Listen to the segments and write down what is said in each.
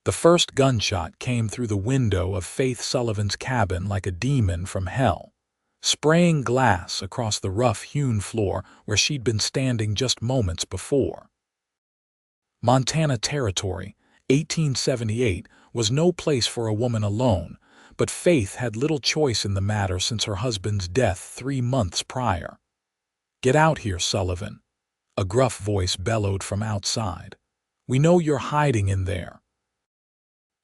The first gunshot came through the window of Faith Sullivan's cabin like a demon from hell, spraying glass across the rough-hewn floor where she'd been standing just moments before. Montana Territory, 1878, was no place for a woman alone, but Faith had little choice in the matter since her husband's death 3 months prior. "Get out here, Sullivan," a gruff voice bellowed from outside. "We know you're hiding in there."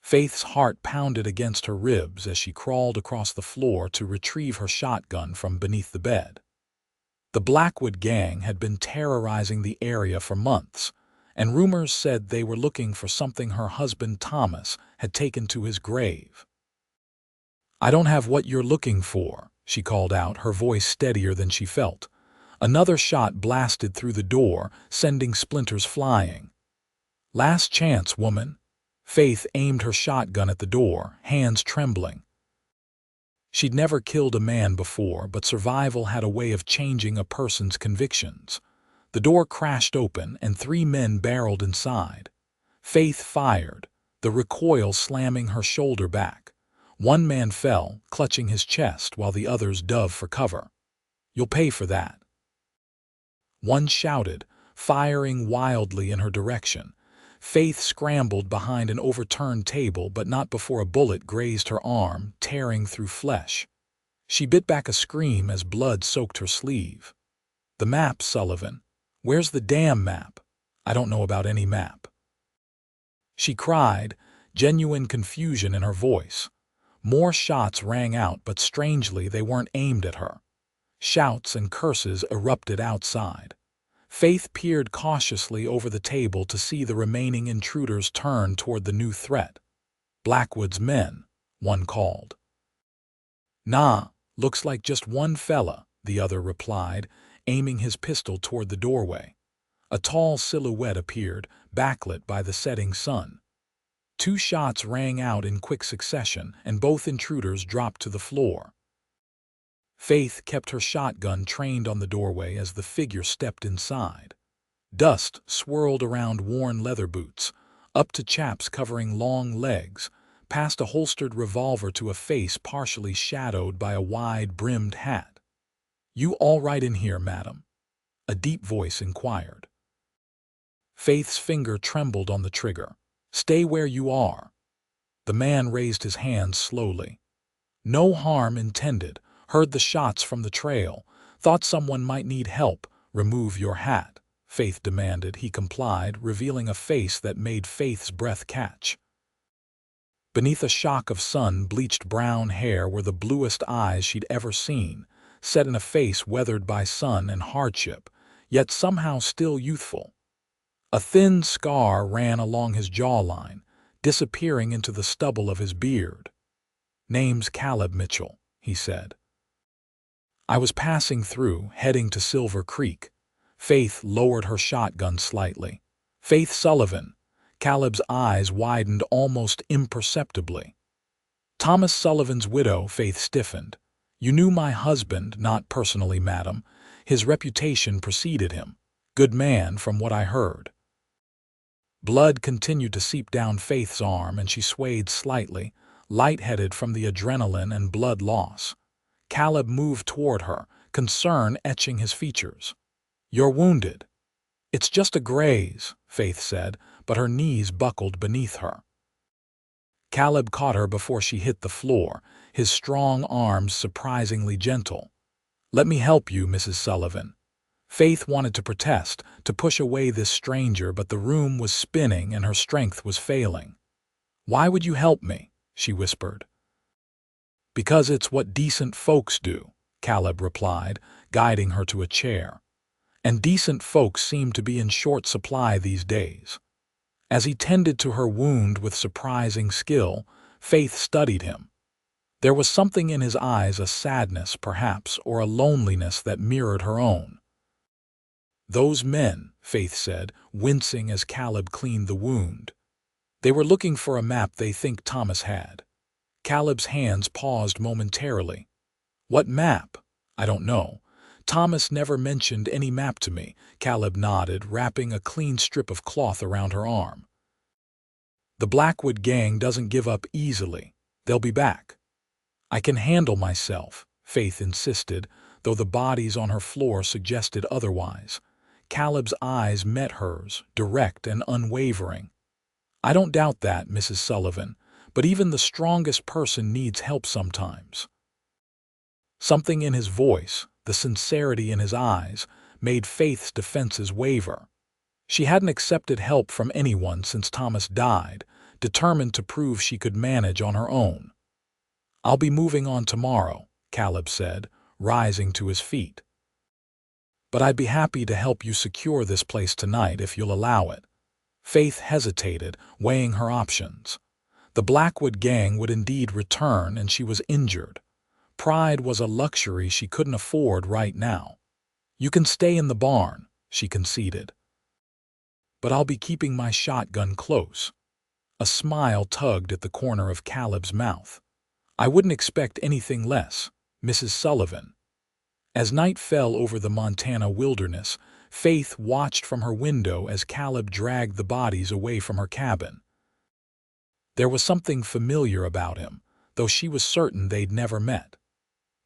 Faith's heart pounded against her ribs as she crawled across the floor to retrieve her shotgun from beneath the bed. The Blackwood Gang had been terrorizing the area for months, and rumors said they were looking for something her husband Thomas had taken to his grave. "I don't have what you're looking for," she called out, her voice steadier than she felt. Another shot blasted through the door, sending splinters flying. "Last chance, woman." Faith aimed her shotgun at the door, hands trembling. She'd never killed a man before, but survival had a way of changing a person's convictions. The door crashed open, and 3 men barreled inside. Faith fired, the recoil slamming her shoulder back. One man fell, clutching his chest, while the others dove for cover. "You'll pay for that," one shouted, firing wildly in her direction. Faith scrambled behind an overturned table, but not before a bullet grazed her arm, tearing through flesh. She bit back a scream as blood soaked her sleeve. "The map, Sullivan. Where's the damn map?" "I don't know about any map," she cried, genuine confusion in her voice. More shots rang out, but strangely they weren't aimed at her. Shouts and curses erupted outside. Faith peered cautiously over the table to see the remaining intruders turn toward the new threat. "Blackwood's men," one called. "Nah, looks like just one fella," the other replied, aiming his pistol toward the doorway. A tall silhouette appeared, backlit by the setting sun. 2 shots rang out in quick succession, and both intruders dropped to the floor. Faith kept her shotgun trained on the doorway as the figure stepped inside. Dust swirled around worn leather boots, up to chaps covering long legs, past a holstered revolver to a face partially shadowed by a wide-brimmed hat. "You all right in here, madam?" a deep voice inquired. Faith's finger trembled on the trigger. "Stay where you are." The man raised his hands slowly. "No harm intended. Heard the shots from the trail. Thought someone might need help. Remove your hat," Faith demanded. He complied, revealing a face that made Faith's breath catch. Beneath a shock of sun-bleached brown hair were the bluest eyes she'd ever seen, set in a face weathered by sun and hardship, yet somehow still youthful. A thin scar ran along his jawline, disappearing into the stubble of his beard. "Name's Caleb Mitchell," he said. "I was passing through, heading to Silver Creek." Faith lowered her shotgun slightly. "Faith Sullivan." Caleb's eyes widened almost imperceptibly. "Thomas Sullivan's widow." Faith stiffened. "You knew my husband?" "Not personally, madam. His reputation preceded him. Good man, from what I heard." Blood continued to seep down Faith's arm, and she swayed slightly, lightheaded from the adrenaline and blood loss. Caleb moved toward her, concern etching his features. "You're wounded." "It's just a graze," Faith said, but her knees buckled beneath her. Caleb caught her before she hit the floor, his strong arms surprisingly gentle. "Let me help you, Mrs. Sullivan." Faith wanted to protest, to push away this stranger, but the room was spinning and her strength was failing. "Why would you help me?" she whispered. "Because it's what decent folks do," Caleb replied, guiding her to a chair. And decent folks seemed to be in short supply these days. As he tended to her wound with surprising skill, Faith studied him. There was something in his eyes, a sadness, perhaps, or a loneliness that mirrored her own. "Those men," Faith said, wincing as Caleb cleaned the wound. "They were looking for a map they think Thomas had." Caleb's hands paused momentarily. "What map?" "I don't know. Thomas never mentioned any map to me." Caleb nodded, wrapping a clean strip of cloth around her arm. The Blackwood Gang doesn't give up easily. They'll be back. I can handle myself, Faith insisted, though the bodies on her floor suggested otherwise. Caleb's eyes met hers, direct and unwavering. I don't doubt that, Mrs. Sullivan, but even the strongest person needs help sometimes. Something in his voice, the sincerity in his eyes, made Faith's defenses waver. She hadn't accepted help from anyone since Thomas died, determined to prove she could manage on her own. I'll be moving on tomorrow, Caleb said, rising to his feet. But I'd be happy to help you secure this place tonight if you'll allow it. Faith hesitated, weighing her options. The Blackwood Gang would indeed return, and she was injured. Pride was a luxury she couldn't afford right now. You can stay in the barn, she conceded. But I'll be keeping my shotgun close. A smile tugged at the corner of Caleb's mouth. I wouldn't expect anything less, Mrs. Sullivan. As night fell over the Montana wilderness, Faith watched from her window as Caleb dragged the bodies away from her cabin. There was something familiar about him, though she was certain they'd never met.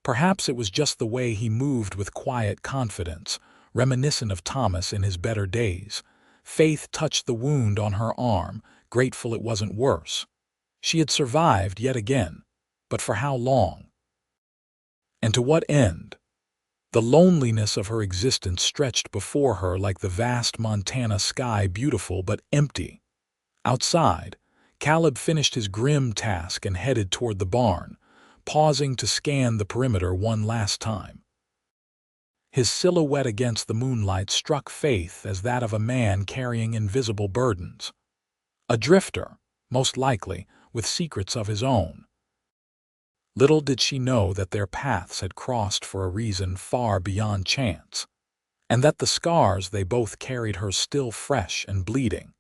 Perhaps it was just the way he moved with quiet confidence, reminiscent of Thomas in his better days. Faith touched the wound on her arm, grateful it wasn't worse. She had survived yet again, but for how long? And to what end? The loneliness of her existence stretched before her like the vast Montana sky, beautiful but empty. Outside, Caleb finished his grim task and headed toward the barn, pausing to scan the perimeter one last time. His silhouette against the moonlight struck Faith as that of a man carrying invisible burdens. A drifter, most likely, with secrets of his own. Little did she know that their paths had crossed for a reason far beyond chance, and that the scars they both carried were still fresh and bleeding.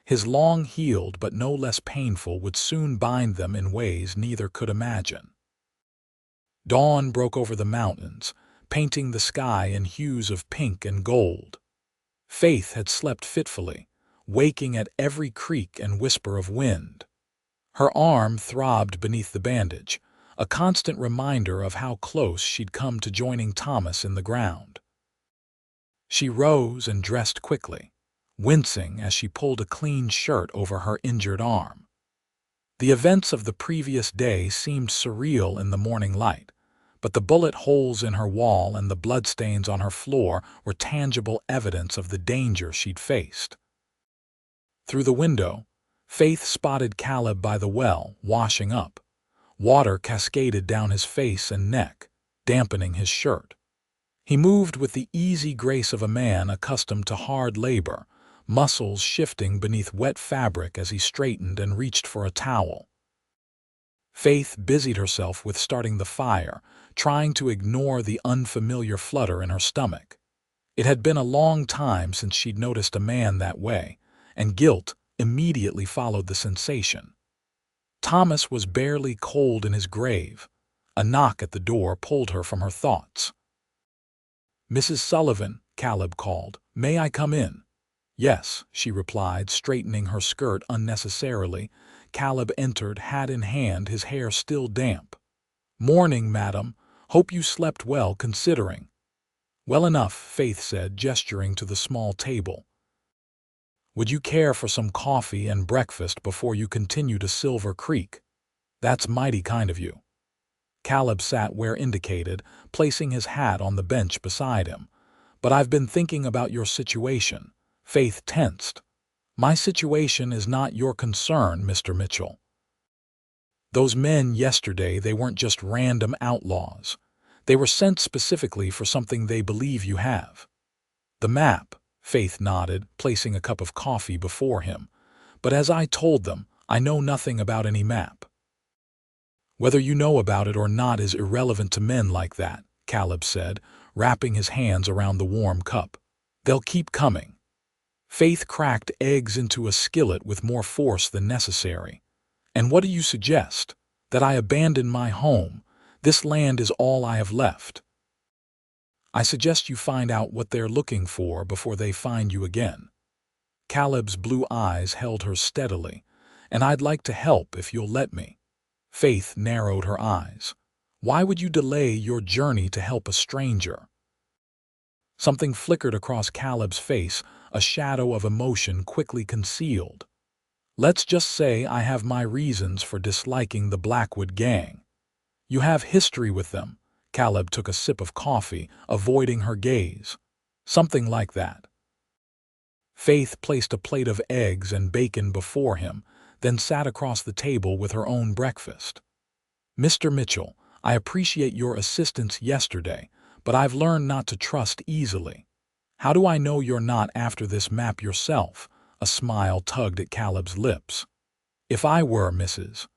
His long healed but no less painful would soon bind them in ways neither could imagine. Dawn broke over the mountains, painting the sky in hues of pink and gold. Faith had slept fitfully, waking at every creak and whisper of wind. Her arm throbbed beneath the bandage, a constant reminder of how close she'd come to joining Thomas in the ground. She rose and dressed quickly, wincing as she pulled a clean shirt over her injured arm. The events of the previous day seemed surreal in the morning light, but the bullet holes in her wall and the bloodstains on her floor were tangible evidence of the danger she'd faced. Through the window, Faith spotted Caleb by the well, washing up. Water cascaded down his face and neck, dampening his shirt. He moved with the easy grace of a man accustomed to hard labor, muscles shifting beneath wet fabric as he straightened and reached for a towel. Faith busied herself with starting the fire, trying to ignore the unfamiliar flutter in her stomach. It had been a long time since she'd noticed a man that way, and guilt immediately followed the sensation. Thomas was barely cold in his grave. A knock at the door pulled her from her thoughts. "Mrs. Sullivan," Caleb called, "may I come in?" "Yes," she replied, straightening her skirt unnecessarily. Caleb entered, hat in hand, his hair still damp. "Morning, madam. Hope you slept well, considering." "Well enough," Faith said, gesturing to the small table. "Would you care for some coffee and breakfast before you continue to Silver Creek?" "That's mighty kind of you." Caleb sat where indicated, placing his hat on the bench beside him. "But I've been thinking about your situation." Faith tensed. "My situation is not your concern, Mr. Mitchell. Those men yesterday, they weren't just random outlaws. They were sent specifically for something they believe you have." "The map," Faith nodded, placing a cup of coffee before him. "But as I told them, I know nothing about any map." "Whether you know about it or not is irrelevant to men like that," Caleb said, wrapping his hands around the warm cup. "They'll keep coming." Faith cracked eggs into a skillet with more force than necessary. "And what do you suggest? That I abandon my home? This land is all I have left." "I suggest you find out what they're looking for before they find you again." Caleb's blue eyes held her steadily, and I'd like to help if you'll let me." Faith narrowed her eyes. "Why would you delay your journey to help a stranger?" Something flickered across Caleb's face, a shadow of emotion quickly concealed. "Let's just say I have my reasons for disliking the Blackwood Gang." "You have history with them." Caleb took a sip of coffee, avoiding her gaze. "Something like that." Faith placed a plate of eggs and bacon before him, then sat across the table with her own breakfast. "Mr. Mitchell, I appreciate your assistance yesterday, but I've learned not to trust easily. How do I know you're not after this map yourself?" A smile tugged at Caleb's lips. "If I were Mrs.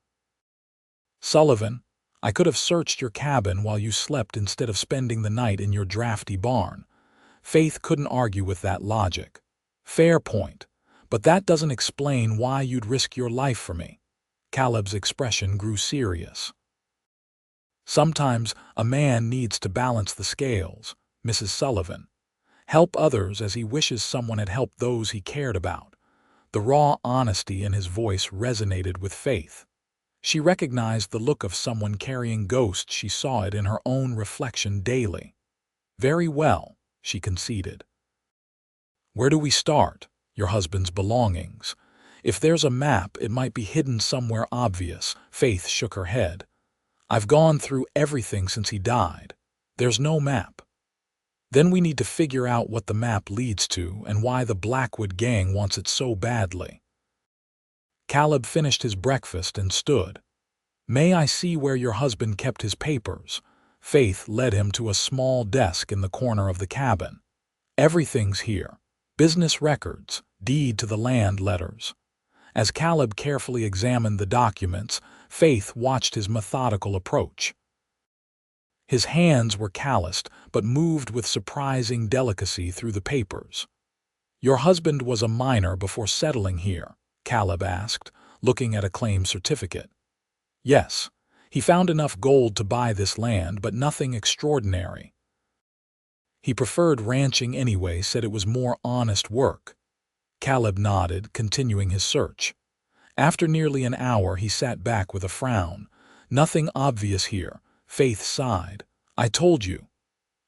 Sullivan, I could have searched your cabin while you slept instead of spending the night in your drafty barn." Faith couldn't argue with that logic. "Fair point, but that doesn't explain why you'd risk your life for me." Caleb's expression grew serious. "Sometimes a man needs to balance the scales, Mrs. Sullivan. Help others as he wishes someone had helped those he cared about." The raw honesty in his voice resonated with Faith. She recognized the look of someone carrying ghosts. She saw it in her own reflection daily. "Very well," she conceded. "Where do we start?" "Your husband's belongings. If there's a map, it might be hidden somewhere obvious." Faith shook her head. "I've gone through everything since he died. There's no map." "Then we need to figure out what the map leads to and why the Blackwood Gang wants it so badly." Caleb finished his breakfast and stood. "May I see where your husband kept his papers?" Faith led him to a small desk in the corner of the cabin. "Everything's here. Business records, deed to the land letters." As Caleb carefully examined the documents, Faith watched his methodical approach. His hands were calloused, but moved with surprising delicacy through the papers. "Your husband was a minor before settling here?" Caleb asked, looking at a claim certificate. "Yes. He found enough gold to buy this land, but nothing extraordinary. He preferred ranching anyway, said it was more honest work." Caleb nodded, continuing his search. After nearly an hour, he sat back with a frown. "Nothing obvious here." Faith sighed. "I told you."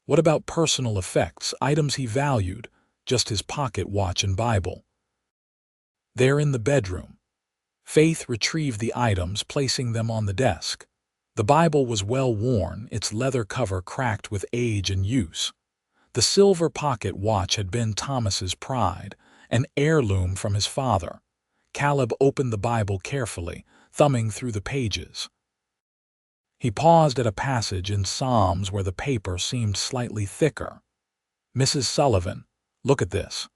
"What about personal effects, items he valued?" "Just his pocket watch and Bible. They're in the bedroom." Faith retrieved the items, placing them on the desk. The Bible was well worn, its leather cover cracked with age and use. The silver pocket watch had been Thomas's pride, an heirloom from his father. Caleb opened the Bible carefully, thumbing through the pages. He paused at a passage in Psalms where the paper seemed slightly thicker. "Mrs. Sullivan, look at this."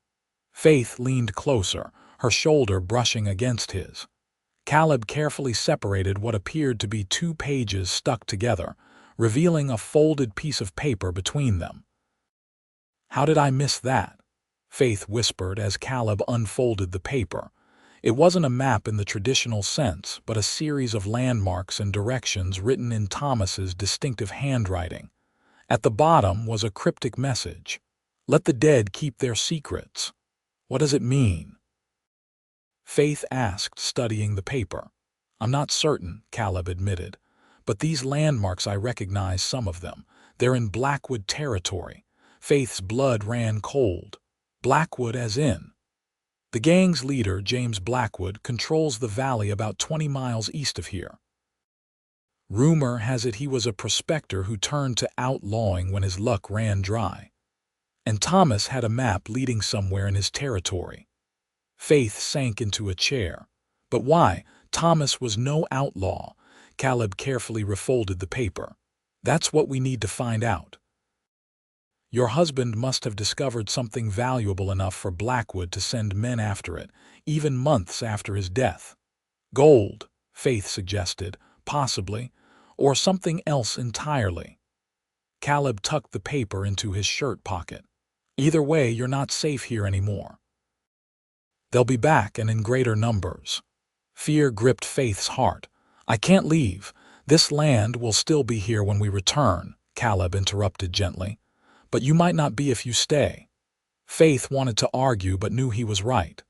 Faith leaned closer, her shoulder brushing against his. Caleb carefully separated what appeared to be 2 pages stuck together, revealing a folded piece of paper between them. "How did I miss that?" Faith whispered as Caleb unfolded the paper. It wasn't a map in the traditional sense, but a series of landmarks and directions written in Thomas's distinctive handwriting. At the bottom was a cryptic message: "Let the dead keep their secrets." "What does it mean?" Faith asked, studying the paper. "I'm not certain," Caleb admitted, "but these landmarks, I recognize some of them. They're in Blackwood territory." Faith's blood ran cold. "Blackwood as in?" "The gang's leader, James Blackwood, controls the valley about 20 miles east of here. Rumor has it he was a prospector who turned to outlawing when his luck ran dry. And Thomas had a map leading somewhere in his territory." Faith sank into a chair. "But why? Thomas was no outlaw." Caleb carefully refolded the paper. "That's what we need to find out. Your husband must have discovered something valuable enough for Blackwood to send men after it, even months after his death." "Gold," Faith suggested, "possibly, or something else entirely." Caleb tucked the paper into his shirt pocket. "Either way, you're not safe here anymore. They'll be back and in greater numbers." Fear gripped Faith's heart. "I can't leave. This land will still be here when we return," Caleb interrupted gently. "But you might not be if you stay." Faith wanted to argue but knew he was right.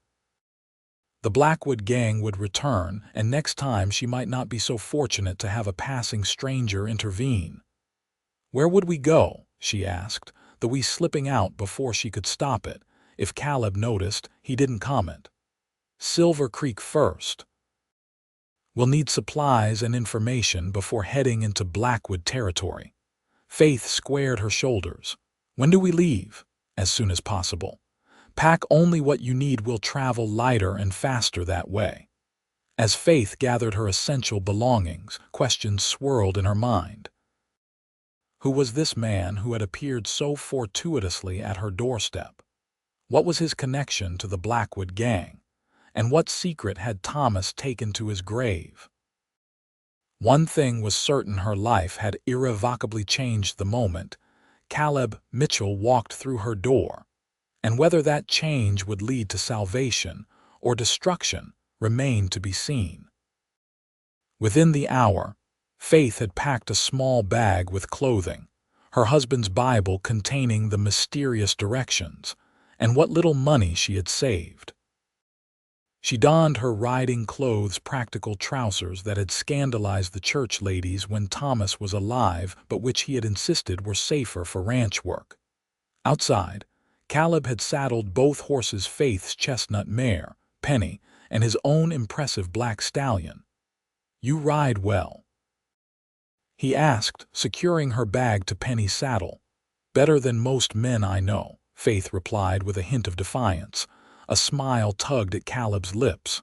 The Blackwood Gang would return, and next time she might not be so fortunate to have a passing stranger intervene. "Where would we go?" she asked, the wee slipping out before she could stop it. If Caleb noticed, he didn't comment. "Silver Creek first. We'll need supplies and information before heading into Blackwood territory." Faith squared her shoulders. "When do we leave?" "As soon as possible. Pack only what you need. We'll travel lighter and faster that way." As Faith gathered her essential belongings, questions swirled in her mind. Who was this man who had appeared so fortuitously at her doorstep? What was his connection to the Blackwood Gang? And what secret had Thomas taken to his grave? One thing was certain: her life had irrevocably changed the moment Caleb Mitchell walked through her door, and whether that change would lead to salvation or destruction remained to be seen. Within the hour, Faith had packed a small bag with clothing, her husband's Bible containing the mysterious directions, and what little money she had saved. She donned her riding clothes, practical trousers that had scandalized the church ladies when Thomas was alive, but which he had insisted were safer for ranch work. Outside, Caleb had saddled both horses: Faith's chestnut mare, Penny, and his own impressive black stallion. "You ride well?" he asked, securing her bag to Penny's saddle. "Better than most men I know," Faith replied with a hint of defiance. A smile tugged at Caleb's lips.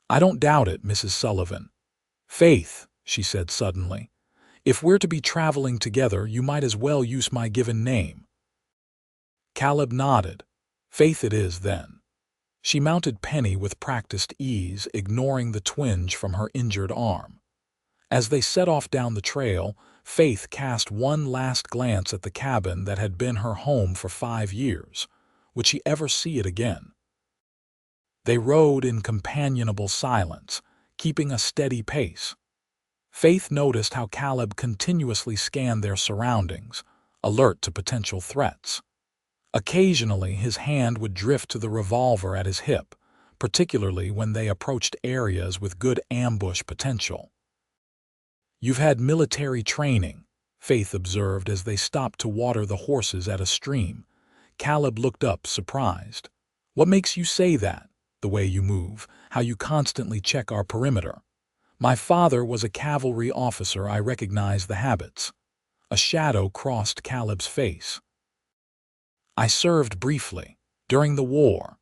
"I don't doubt it, Mrs. Sullivan." "Faith," she said suddenly, "if we're to be traveling together, you might as well use my given name." Caleb nodded. "Faith it is, then." She mounted Penny with practiced ease, ignoring the twinge from her injured arm. As they set off down the trail, Faith cast one last glance at the cabin that had been her home for 5 years. Would she ever see it again? They rode in companionable silence, keeping a steady pace. Faith noticed how Caleb continuously scanned their surroundings, alert to potential threats. Occasionally, his hand would drift to the revolver at his hip, particularly when they approached areas with good ambush potential. "You've had military training," Faith observed as they stopped to water the horses at a stream. Caleb looked up, surprised. "What makes you say that?" "The way you move, how you constantly check our perimeter." "My father was a cavalry officer. I recognize the habits." A shadow crossed Caleb's face. "I served briefly, during the war."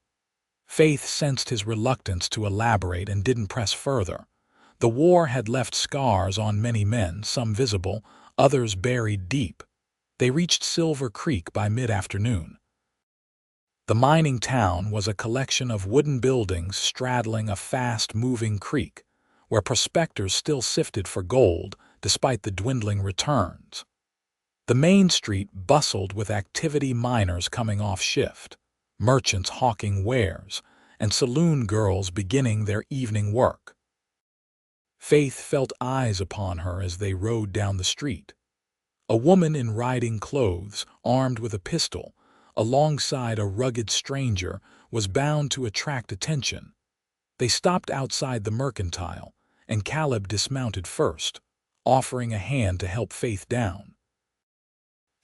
Faith sensed his reluctance to elaborate and didn't press further. The war had left scars on many men, some visible, others buried deep. They reached Silver Creek by mid-afternoon. The mining town was a collection of wooden buildings straddling a fast-moving creek, where prospectors still sifted for gold despite the dwindling returns. The main street bustled with activity: miners coming off shift, merchants hawking wares, and saloon girls beginning their evening work. Faith felt eyes upon her as they rode down the street. A woman in riding clothes, armed with a pistol, alongside a rugged stranger, was bound to attract attention. They stopped outside the mercantile, and Caleb dismounted first, offering a hand to help Faith down.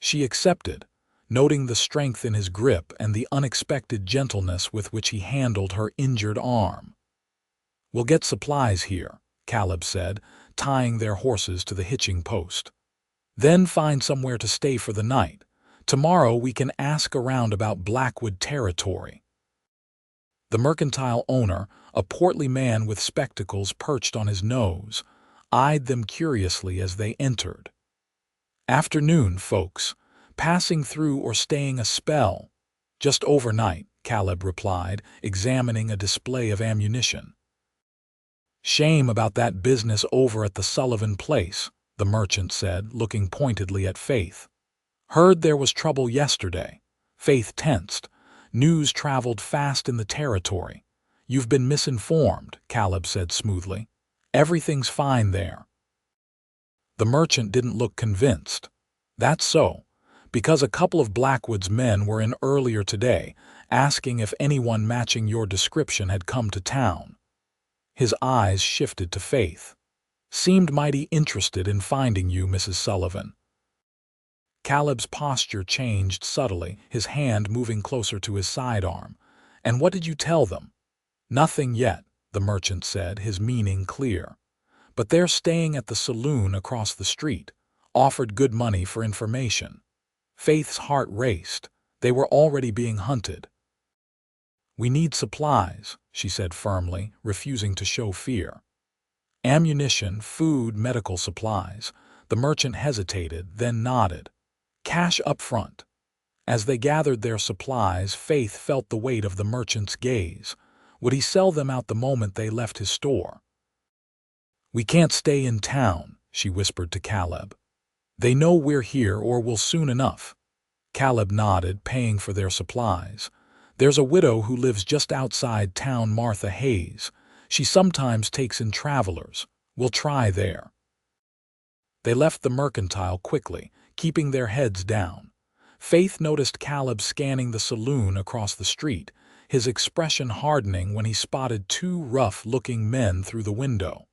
She accepted, noting the strength in his grip and the unexpected gentleness with which he handled her injured arm. "We'll get supplies here," Caleb said, tying their horses to the hitching post. "Then find somewhere to stay for the night. Tomorrow we can ask around about Blackwood territory." The mercantile owner, a portly man with spectacles perched on his nose, eyed them curiously as they entered. "Afternoon, folks. Passing through or staying a spell?" "Just overnight," Caleb replied, examining a display of ammunition. "Shame about that business over at the Sullivan place," the merchant said, looking pointedly at Faith. "Heard there was trouble yesterday." Faith tensed. News traveled fast in the territory. "You've been misinformed," Caleb said smoothly. "Everything's fine there." The merchant didn't look convinced. "That's so, because a couple of Blackwood's men were in earlier today, asking if anyone matching your description had come to town." His eyes shifted to Faith. "Seemed mighty interested in finding you, Mrs. Sullivan." Caleb's posture changed subtly, his hand moving closer to his sidearm. "And what did you tell them?" "Nothing yet," the merchant said, his meaning clear. "But they're staying at the saloon across the street. Offered good money for information." Faith's heart raced. They were already being hunted. "We need supplies," she said firmly, refusing to show fear. "Ammunition, food, medical supplies." The merchant hesitated, then nodded. "Cash up front." As they gathered their supplies, Faith felt the weight of the merchant's gaze. Would he sell them out the moment they left his store? "We can't stay in town," she whispered to Caleb. "They know we're here or will soon enough." Caleb nodded, paying for their supplies. "There's a widow who lives just outside town, Martha Hayes. She sometimes takes in travelers. We'll try there." They left the mercantile quickly, keeping their heads down. Faith noticed Caleb scanning the saloon across the street, his expression hardening when he spotted two rough-looking men through the window.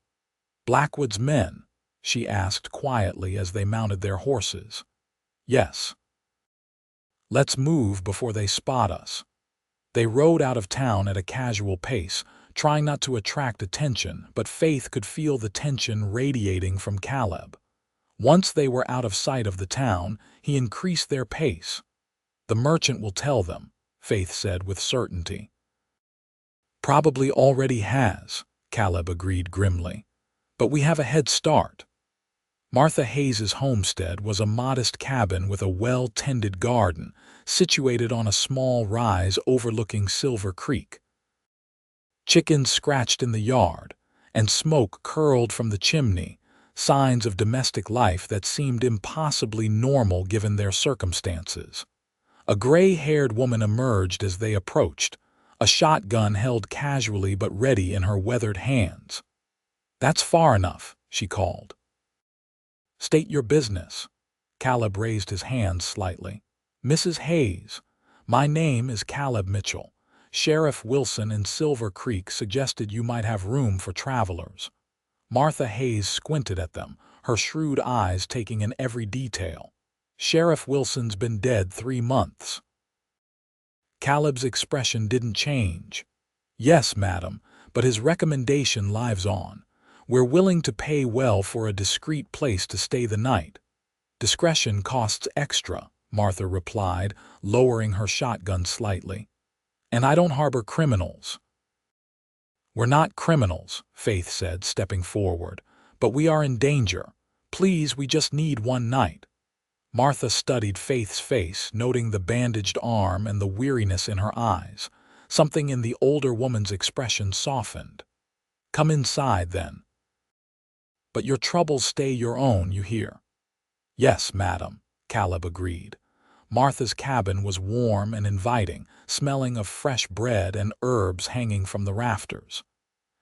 "Blackwood's men?" she asked quietly as they mounted their horses. "Yes." "Let's move before they spot us." They rode out of town at a casual pace, trying not to attract attention, but Faith could feel the tension radiating from Caleb. Once they were out of sight of the town, he increased their pace. "The merchant will tell them," Faith said with certainty. "Probably already has," Caleb agreed grimly. "But we have a head start." Martha Hayes's homestead was a modest cabin with a well-tended garden, situated on a small rise overlooking Silver Creek. Chickens scratched in the yard, and smoke curled from the chimney, signs of domestic life that seemed impossibly normal given their circumstances. A gray-haired woman emerged as they approached, a shotgun held casually but ready in her weathered hands. "That's far enough," she called. "State your business." Caleb raised his hand slightly. "Mrs. Hayes, my name is Caleb Mitchell. Sheriff Wilson in Silver Creek suggested you might have room for travelers." Martha Hayes squinted at them, her shrewd eyes taking in every detail. "Sheriff Wilson's been dead 3 months." Caleb's expression didn't change. "Yes, madam, but his recommendation lives on. We're willing to pay well for a discreet place to stay the night." "Discretion costs extra," Martha replied, lowering her shotgun slightly. "And I don't harbor criminals." "We're not criminals," Faith said, stepping forward, "but we are in danger. Please, we just need one night." Martha studied Faith's face, noting the bandaged arm and the weariness in her eyes. Something in the older woman's expression softened. "Come inside, then." "But your troubles stay your own, you hear." "Yes, madam," Caleb agreed. Martha's cabin was warm and inviting, smelling of fresh bread and herbs hanging from the rafters.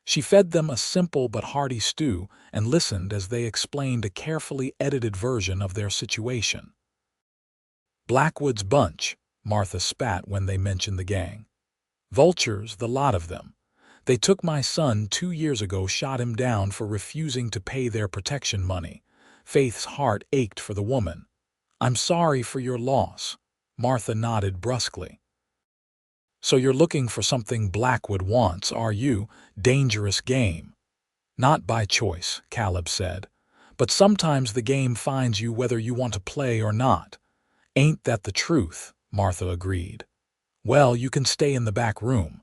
She fed them a simple but hearty stew and listened as they explained a carefully edited version of their situation. "Blackwood's bunch," Martha spat when they mentioned the gang. "Vultures, the lot of them. They took my son 2 years ago, shot him down for refusing to pay their protection money." Faith's heart ached for the woman. "I'm sorry for your loss." Martha nodded brusquely. "So you're looking for something Blackwood wants, are you? Dangerous game." "Not by choice," Caleb said. "But sometimes the game finds you whether you want to play or not." "Ain't that the truth?" Martha agreed. "Well, you can stay in the back room."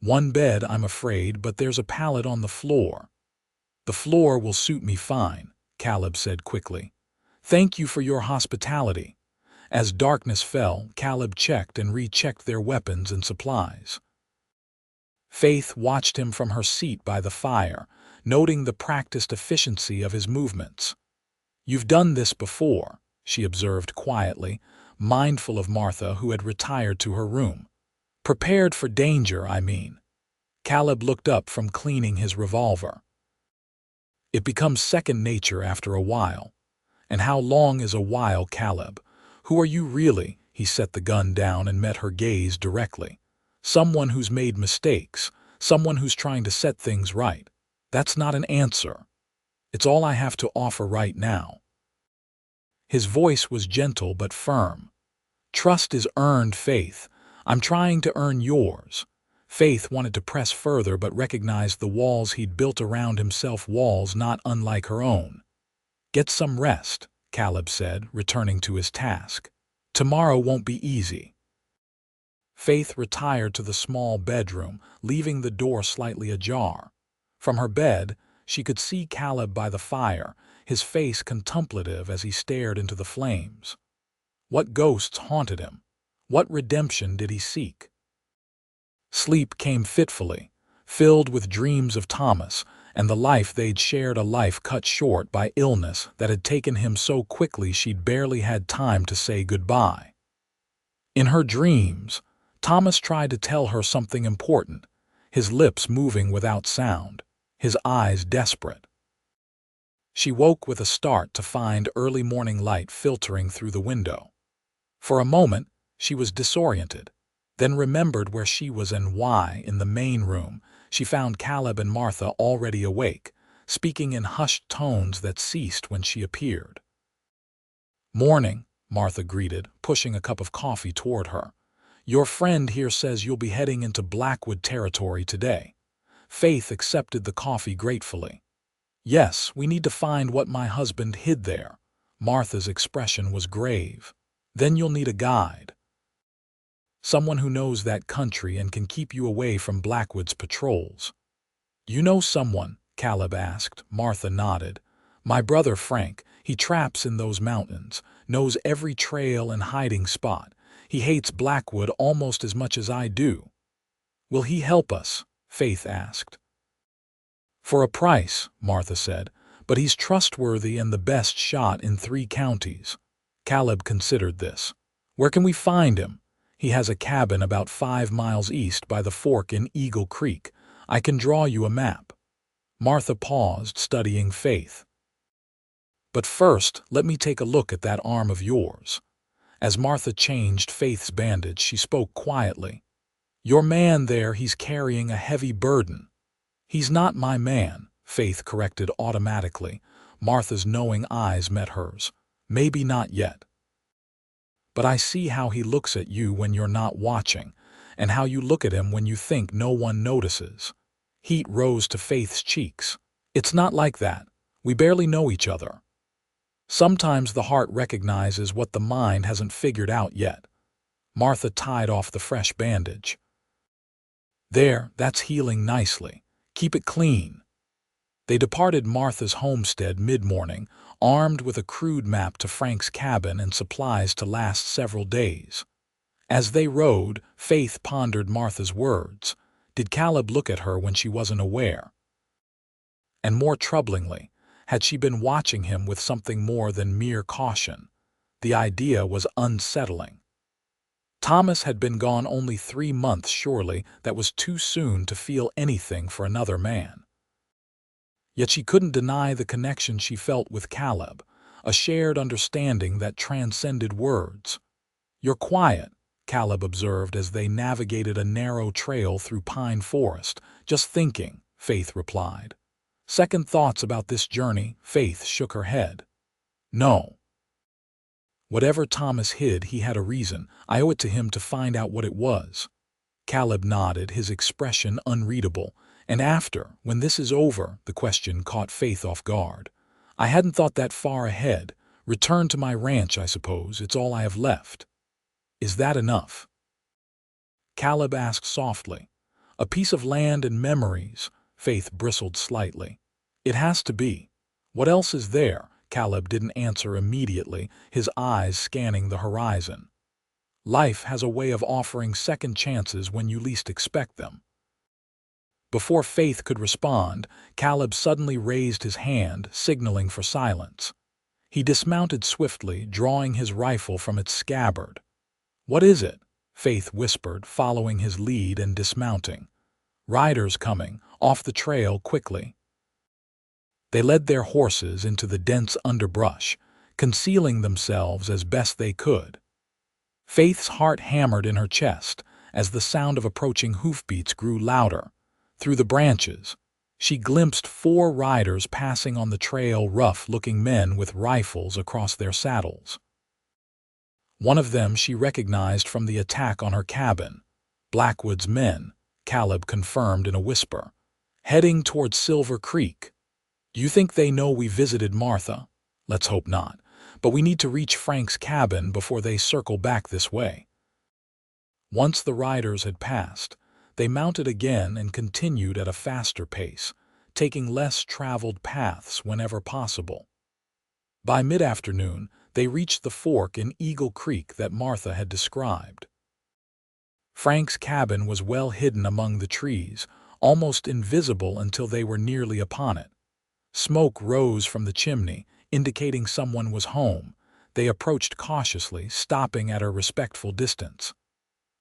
"One bed, I'm afraid, but there's a pallet on the floor." "The floor will suit me fine," Caleb said quickly. "Thank you for your hospitality." As darkness fell, Caleb checked and rechecked their weapons and supplies. Faith watched him from her seat by the fire, noting the practiced efficiency of his movements. "You've done this before," she observed quietly, mindful of Martha, who had retired to her room. "Prepared for danger, I mean." Caleb looked up from cleaning his revolver. "It becomes second nature after a while." "And how long is a while, Caleb? Who are you really?" He set the gun down and met her gaze directly. "Someone who's made mistakes, someone who's trying to set things right. That's not an answer. It's all I have to offer right now." His voice was gentle but firm. "Trust is earned, Faith. I'm trying to earn yours." Faith wanted to press further but recognized the walls he'd built around himself, walls not unlike her own. "Get some rest," Caleb said, returning to his task. "Tomorrow won't be easy." Faith retired to the small bedroom, leaving the door slightly ajar. From her bed, she could see Caleb by the fire, his face contemplative as he stared into the flames. What ghosts haunted him? What redemption did he seek? Sleep came fitfully, filled with dreams of Thomas and the life they'd shared, a life cut short by illness that had taken him so quickly she'd barely had time to say goodbye. In her dreams, Thomas tried to tell her something important, his lips moving without sound, his eyes desperate. She woke with a start to find early morning light filtering through the window. For a moment, she was disoriented, then remembered where she was and why. In the main room, she found Caleb and Martha already awake, speaking in hushed tones that ceased when she appeared. "Morning," Martha greeted, pushing a cup of coffee toward her. "Your friend here says you'll be heading into Blackwood territory today." Faith accepted the coffee gratefully. "Yes, we need to find what my husband hid there." Martha's expression was grave. "Then you'll need a guide. Someone who knows that country and can keep you away from Blackwood's patrols." "You know someone?" Caleb asked. Martha nodded. "My brother Frank, he traps in those mountains, knows every trail and hiding spot. He hates Blackwood almost as much as I do." "Will he help us?" Faith asked. "For a price," Martha said, "but he's trustworthy and the best shot in 3 counties. Caleb considered this. "Where can we find him?" "He has a cabin about 5 miles east by the fork in Eagle Creek. I can draw you a map." Martha paused, studying Faith. "But first, let me take a look at that arm of yours." As Martha changed Faith's bandage, she spoke quietly. "Your man there, he's carrying a heavy burden." "He's not my man," Faith corrected automatically. Martha's knowing eyes met hers. "Maybe not yet. But I see how he looks at you when you're not watching, and how you look at him when you think no one notices." Heat rose to Faith's cheeks. "It's not like that. We barely know each other." "Sometimes the heart recognizes what the mind hasn't figured out yet." Martha tied off the fresh bandage. "There, that's healing nicely. Keep it clean." They departed Martha's homestead mid-morning, armed with a crude map to Frank's cabin and supplies to last several days. As they rode, Faith pondered Martha's words. Did Caleb look at her when she wasn't aware? And more troublingly, had she been watching him with something more than mere caution? The idea was unsettling. Thomas had been gone only 3 months. Surely that was too soon to feel anything for another man. Yet she couldn't deny the connection she felt with Caleb, a shared understanding that transcended words. "You're quiet," Caleb observed as they navigated a narrow trail through pine forest. "Just thinking," Faith replied. "Second thoughts about this journey?" Faith shook her head. "No. Whatever Thomas hid, he had a reason. I owe it to him to find out what it was." Caleb nodded, his expression unreadable. "And after, when this is over?" The question caught Faith off guard. "I hadn't thought that far ahead. Return to my ranch, I suppose. It's all I have left." "Is that enough?" Caleb asked softly. "A piece of land and memories." Faith bristled slightly. "It has to be. What else is there?" Caleb didn't answer immediately, his eyes scanning the horizon. "Life has a way of offering second chances when you least expect them." Before Faith could respond, Caleb suddenly raised his hand, signaling for silence. He dismounted swiftly, drawing his rifle from its scabbard. "What is it?" Faith whispered, following his lead and dismounting. "Riders coming, off the trail quickly." They led their horses into the dense underbrush, concealing themselves as best they could. Faith's heart hammered in her chest as the sound of approaching hoofbeats grew louder. Through the branches, she glimpsed 4 riders passing on the trail, rough-looking men with rifles across their saddles. One of them she recognized from the attack on her cabin. Blackwood's men, Caleb confirmed in a whisper, heading toward Silver Creek. Do you think they know we visited Martha? Let's hope not, but we need to reach Frank's cabin before they circle back this way. Once the riders had passed, they mounted again and continued at a faster pace, taking less traveled paths whenever possible. By mid-afternoon, they reached the fork in Eagle Creek that Martha had described. Frank's cabin was well hidden among the trees, almost invisible until they were nearly upon it. Smoke rose from the chimney, indicating someone was home. They approached cautiously, stopping at a respectful distance.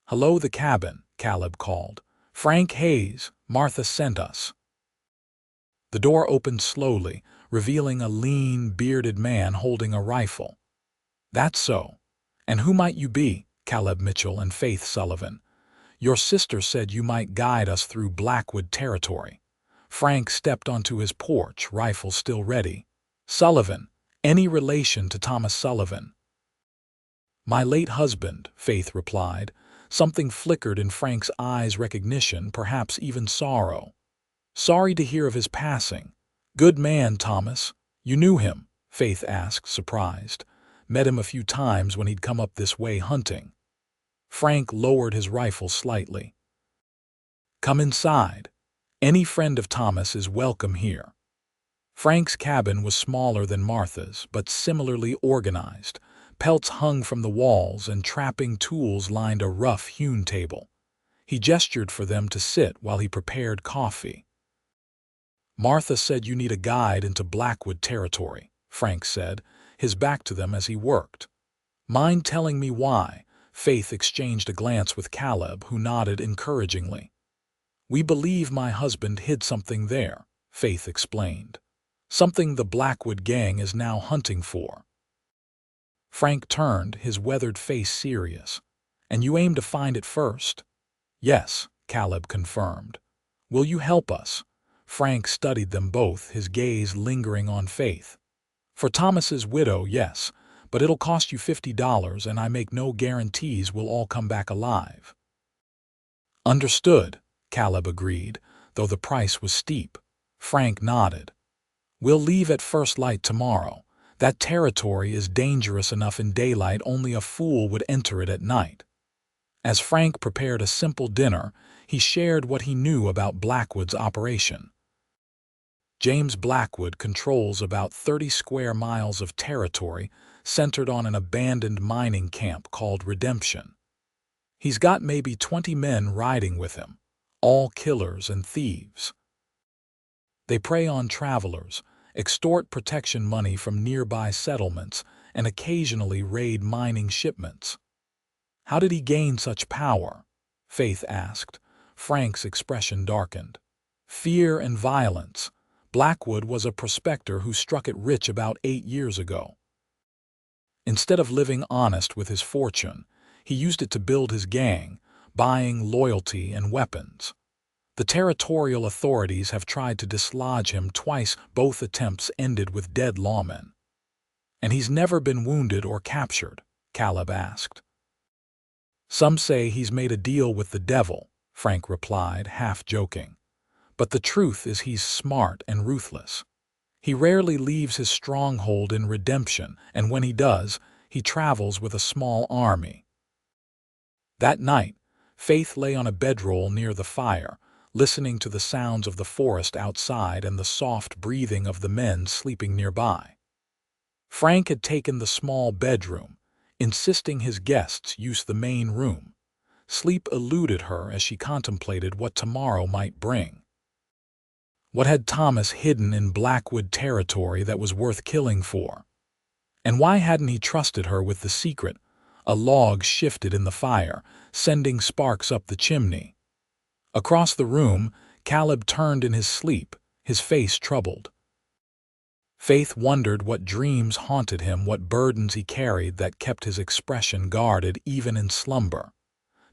"Hello, the cabin," Caleb called. "Frank Hayes, Martha sent us." The door opened slowly, revealing a lean, bearded man holding a rifle. "That's so. And who might you be?" "Caleb Mitchell and Faith Sullivan. Your sister said you might guide us through Blackwood territory." Frank stepped onto his porch, rifle still ready. "Sullivan, any relation to Thomas Sullivan?" "My late husband," Faith replied. Something flickered in Frank's eyes, recognition, perhaps even sorrow. "Sorry to hear of his passing. Good man, Thomas. You knew him?" Faith asked, surprised. "Met him a few times when he'd come up this way hunting." Frank lowered his rifle slightly. "Come inside. Any friend of Thomas is welcome here." Frank's cabin was smaller than Martha's, but similarly organized. Pelts hung from the walls and trapping tools lined a rough-hewn table. He gestured for them to sit while he prepared coffee. "Martha said you need a guide into Blackwood territory," Frank said, his back to them as he worked. "Mind telling me why?" Faith exchanged a glance with Caleb, who nodded encouragingly. "We believe my husband hid something there," Faith explained. "Something the Blackwood Gang is now hunting for." Frank turned, his weathered face serious. "And you aim to find it first?" "Yes," Caleb confirmed. "Will you help us?" Frank studied them both, his gaze lingering on Faith. "For Thomas's widow, yes, but it'll cost you $50, and I make no guarantees we'll all come back alive." "Understood," Caleb agreed, though the price was steep. Frank nodded. "We'll leave at first light tomorrow. That territory is dangerous enough in daylight, only a fool would enter it at night." As Frank prepared a simple dinner, he shared what he knew about Blackwood's operation. James Blackwood controls about 30 square miles of territory centered on an abandoned mining camp called Redemption. He's got maybe 20 men riding with him, all killers and thieves. They prey on travelers, extort protection money from nearby settlements, and occasionally raid mining shipments. "How did he gain such power?" Faith asked. Frank's expression darkened. "Fear and violence. Blackwood was a prospector who struck it rich about 8 years ago. Instead of living honest with his fortune, he used it to build his gang, buying loyalty and weapons. The territorial authorities have tried to dislodge him twice. Both attempts ended with dead lawmen." "And he's never been wounded or captured?" Caleb asked. "Some say he's made a deal with the devil," Frank replied, half joking. "But the truth is he's smart and ruthless. He rarely leaves his stronghold in Redemption, and when he does, he travels with a small army." That night, Faith lay on a bedroll near the fire, listening to the sounds of the forest outside and the soft breathing of the men sleeping nearby. Frank had taken the small bedroom, insisting his guests use the main room. Sleep eluded her as she contemplated what tomorrow might bring. What had Thomas hidden in Blackwood territory that was worth killing for? And why hadn't he trusted her with the secret? A log shifted in the fire, sending sparks up the chimney. Across the room, Caleb turned in his sleep, his face troubled. Faith wondered what dreams haunted him, what burdens he carried that kept his expression guarded even in slumber.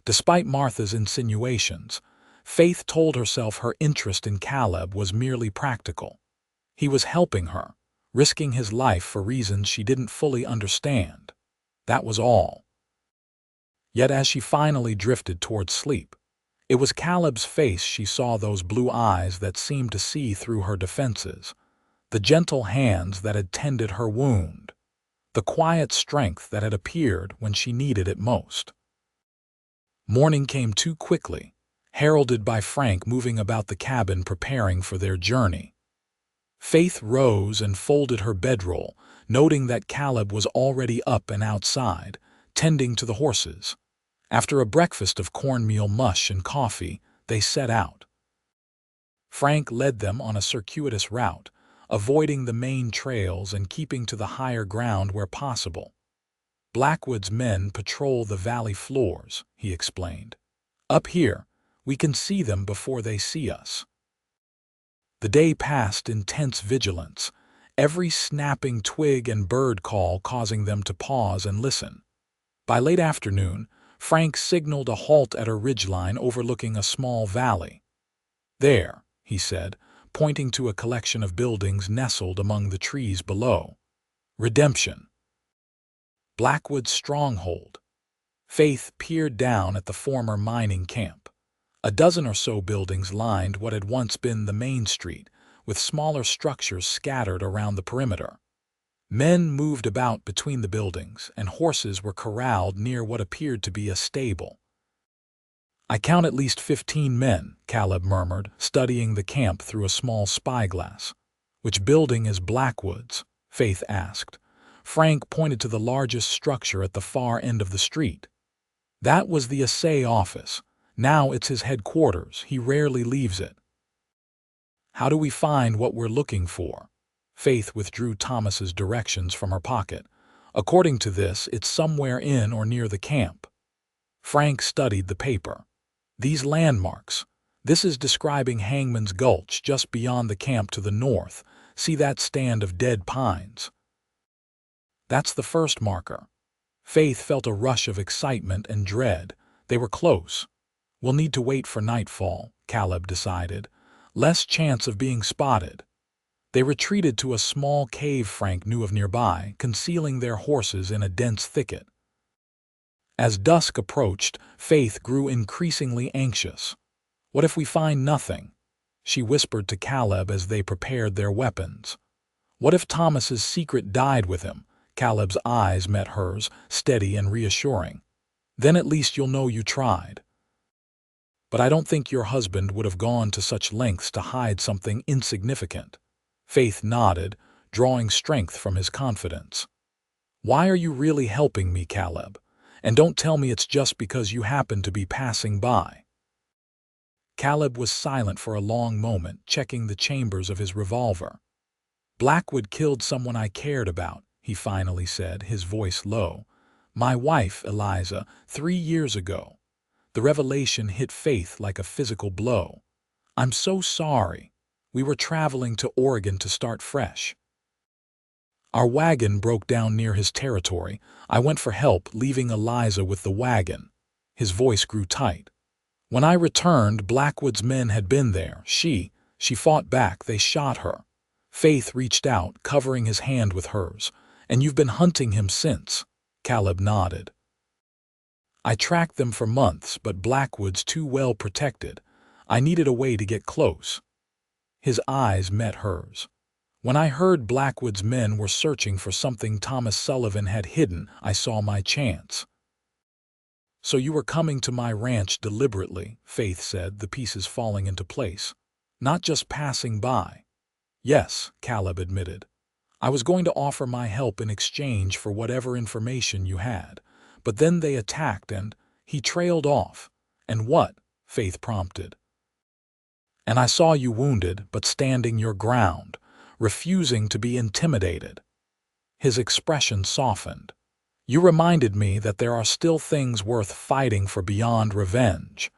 Despite Martha's insinuations, Faith told herself her interest in Caleb was merely practical. He was helping her, risking his life for reasons she didn't fully understand. That was all. Yet as she finally drifted toward sleep, it was Caleb's face she saw, those blue eyes that seemed to see through her defenses, the gentle hands that had tended her wound, the quiet strength that had appeared when she needed it most. Morning came too quickly, heralded by Frank moving about the cabin preparing for their journey. Faith rose and folded her bedroll, noting that Caleb was already up and outside, tending to the horses. After a breakfast of cornmeal mush and coffee, they set out. Frank led them on a circuitous route, avoiding the main trails and keeping to the higher ground where possible. Blackwood's men patrol the valley floors, he explained. Up here, we can see them before they see us. The day passed in tense vigilance, every snapping twig and bird call causing them to pause and listen. By late afternoon, Frank signaled a halt at a ridgeline overlooking a small valley. There, he said, pointing to a collection of buildings nestled among the trees below. Redemption. Blackwood's stronghold. Faith peered down at the former mining camp. A dozen or so buildings lined what had once been the main street, with smaller structures scattered around the perimeter. Men moved about between the buildings, and horses were corralled near what appeared to be a stable. "I count at least 15 men," Caleb murmured, studying the camp through a small spyglass. "Which building is Blackwood's?" Faith asked. Frank pointed to the largest structure at the far end of the street. "That was the assay office. Now it's his headquarters. He rarely leaves it." "How do we find what we're looking for?" Faith withdrew Thomas's directions from her pocket. "According to this, it's somewhere in or near the camp." Frank studied the paper. "These landmarks. This is describing Hangman's Gulch just beyond the camp to the north. See that stand of dead pines? That's the first marker." Faith felt a rush of excitement and dread. They were close. "We'll need to wait for nightfall," Caleb decided. "Less chance of being spotted." They retreated to a small cave Frank knew of nearby, concealing their horses in a dense thicket. As dusk approached, Faith grew increasingly anxious. "What if we find nothing?" she whispered to Caleb as they prepared their weapons. "What if Thomas's secret died with him?" Caleb's eyes met hers, steady and reassuring. "Then at least you'll know you tried." "But I don't think your husband would have gone to such lengths to hide something insignificant." Faith nodded, drawing strength from his confidence. "Why are you really helping me, Caleb? And don't tell me it's just because you happen to be passing by." Caleb was silent for a long moment, checking the chambers of his revolver. "Blackwood killed someone I cared about," he finally said, his voice low. "My wife, Eliza, 3 years ago." The revelation hit Faith like a physical blow. "I'm so sorry. We were traveling to Oregon to start fresh. Our wagon broke down near his territory. I went for help, leaving Eliza with the wagon." His voice grew tight. "When I returned, Blackwood's men had been there. She fought back. They shot her." Faith reached out, covering his hand with hers. "And you've been hunting him since?" Caleb nodded. "I tracked them for months, but Blackwood's too well protected. I needed a way to get close." His eyes met hers. "When I heard Blackwood's men were searching for something Thomas Sullivan had hidden, I saw my chance." "So you were coming to my ranch deliberately," Faith said, the pieces falling into place. "Not just passing by." "Yes," Caleb admitted. "I was going to offer my help in exchange for whatever information you had. But then they attacked and—" He trailed off. "And what?" Faith prompted. "And I saw you wounded, but standing your ground, refusing to be intimidated." His expression softened. "You reminded me that there are still things worth fighting for beyond revenge."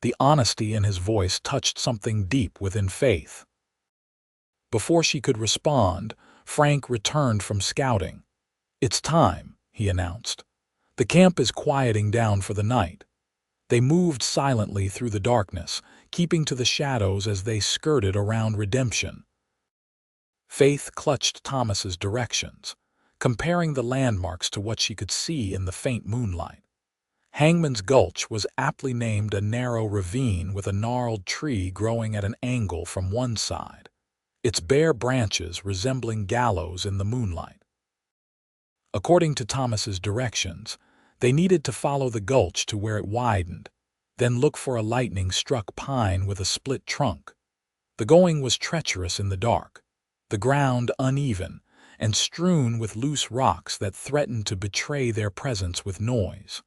The honesty in his voice touched something deep within Faith. Before she could respond, Frank returned from scouting. "It's time," he announced. "The camp is quieting down for the night." They moved silently through the darkness, keeping to the shadows as they skirted around redemption. Faith clutched Thomas's directions, comparing the landmarks to what she could see in the faint moonlight. Hangman's Gulch was aptly named a narrow ravine with a gnarled tree growing at an angle from one side, its bare branches resembling gallows in the moonlight. According to Thomas's directions, they needed to follow the gulch to where it widened, then look for a lightning-struck pine with a split trunk. The going was treacherous in the dark, the ground uneven and strewn with loose rocks that threatened to betray their presence with noise.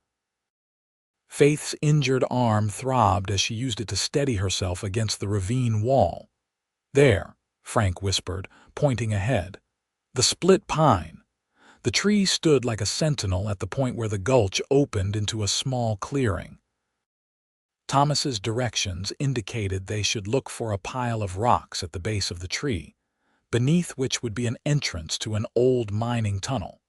Faith's injured arm throbbed as she used it to steady herself against the ravine wall. "There," Frank whispered, pointing ahead. "The split pine." The tree stood like a sentinel at the point where the gulch opened into a small clearing. Thomas's directions indicated they should look for a pile of rocks at the base of the tree, beneath which would be an entrance to an old mining tunnel.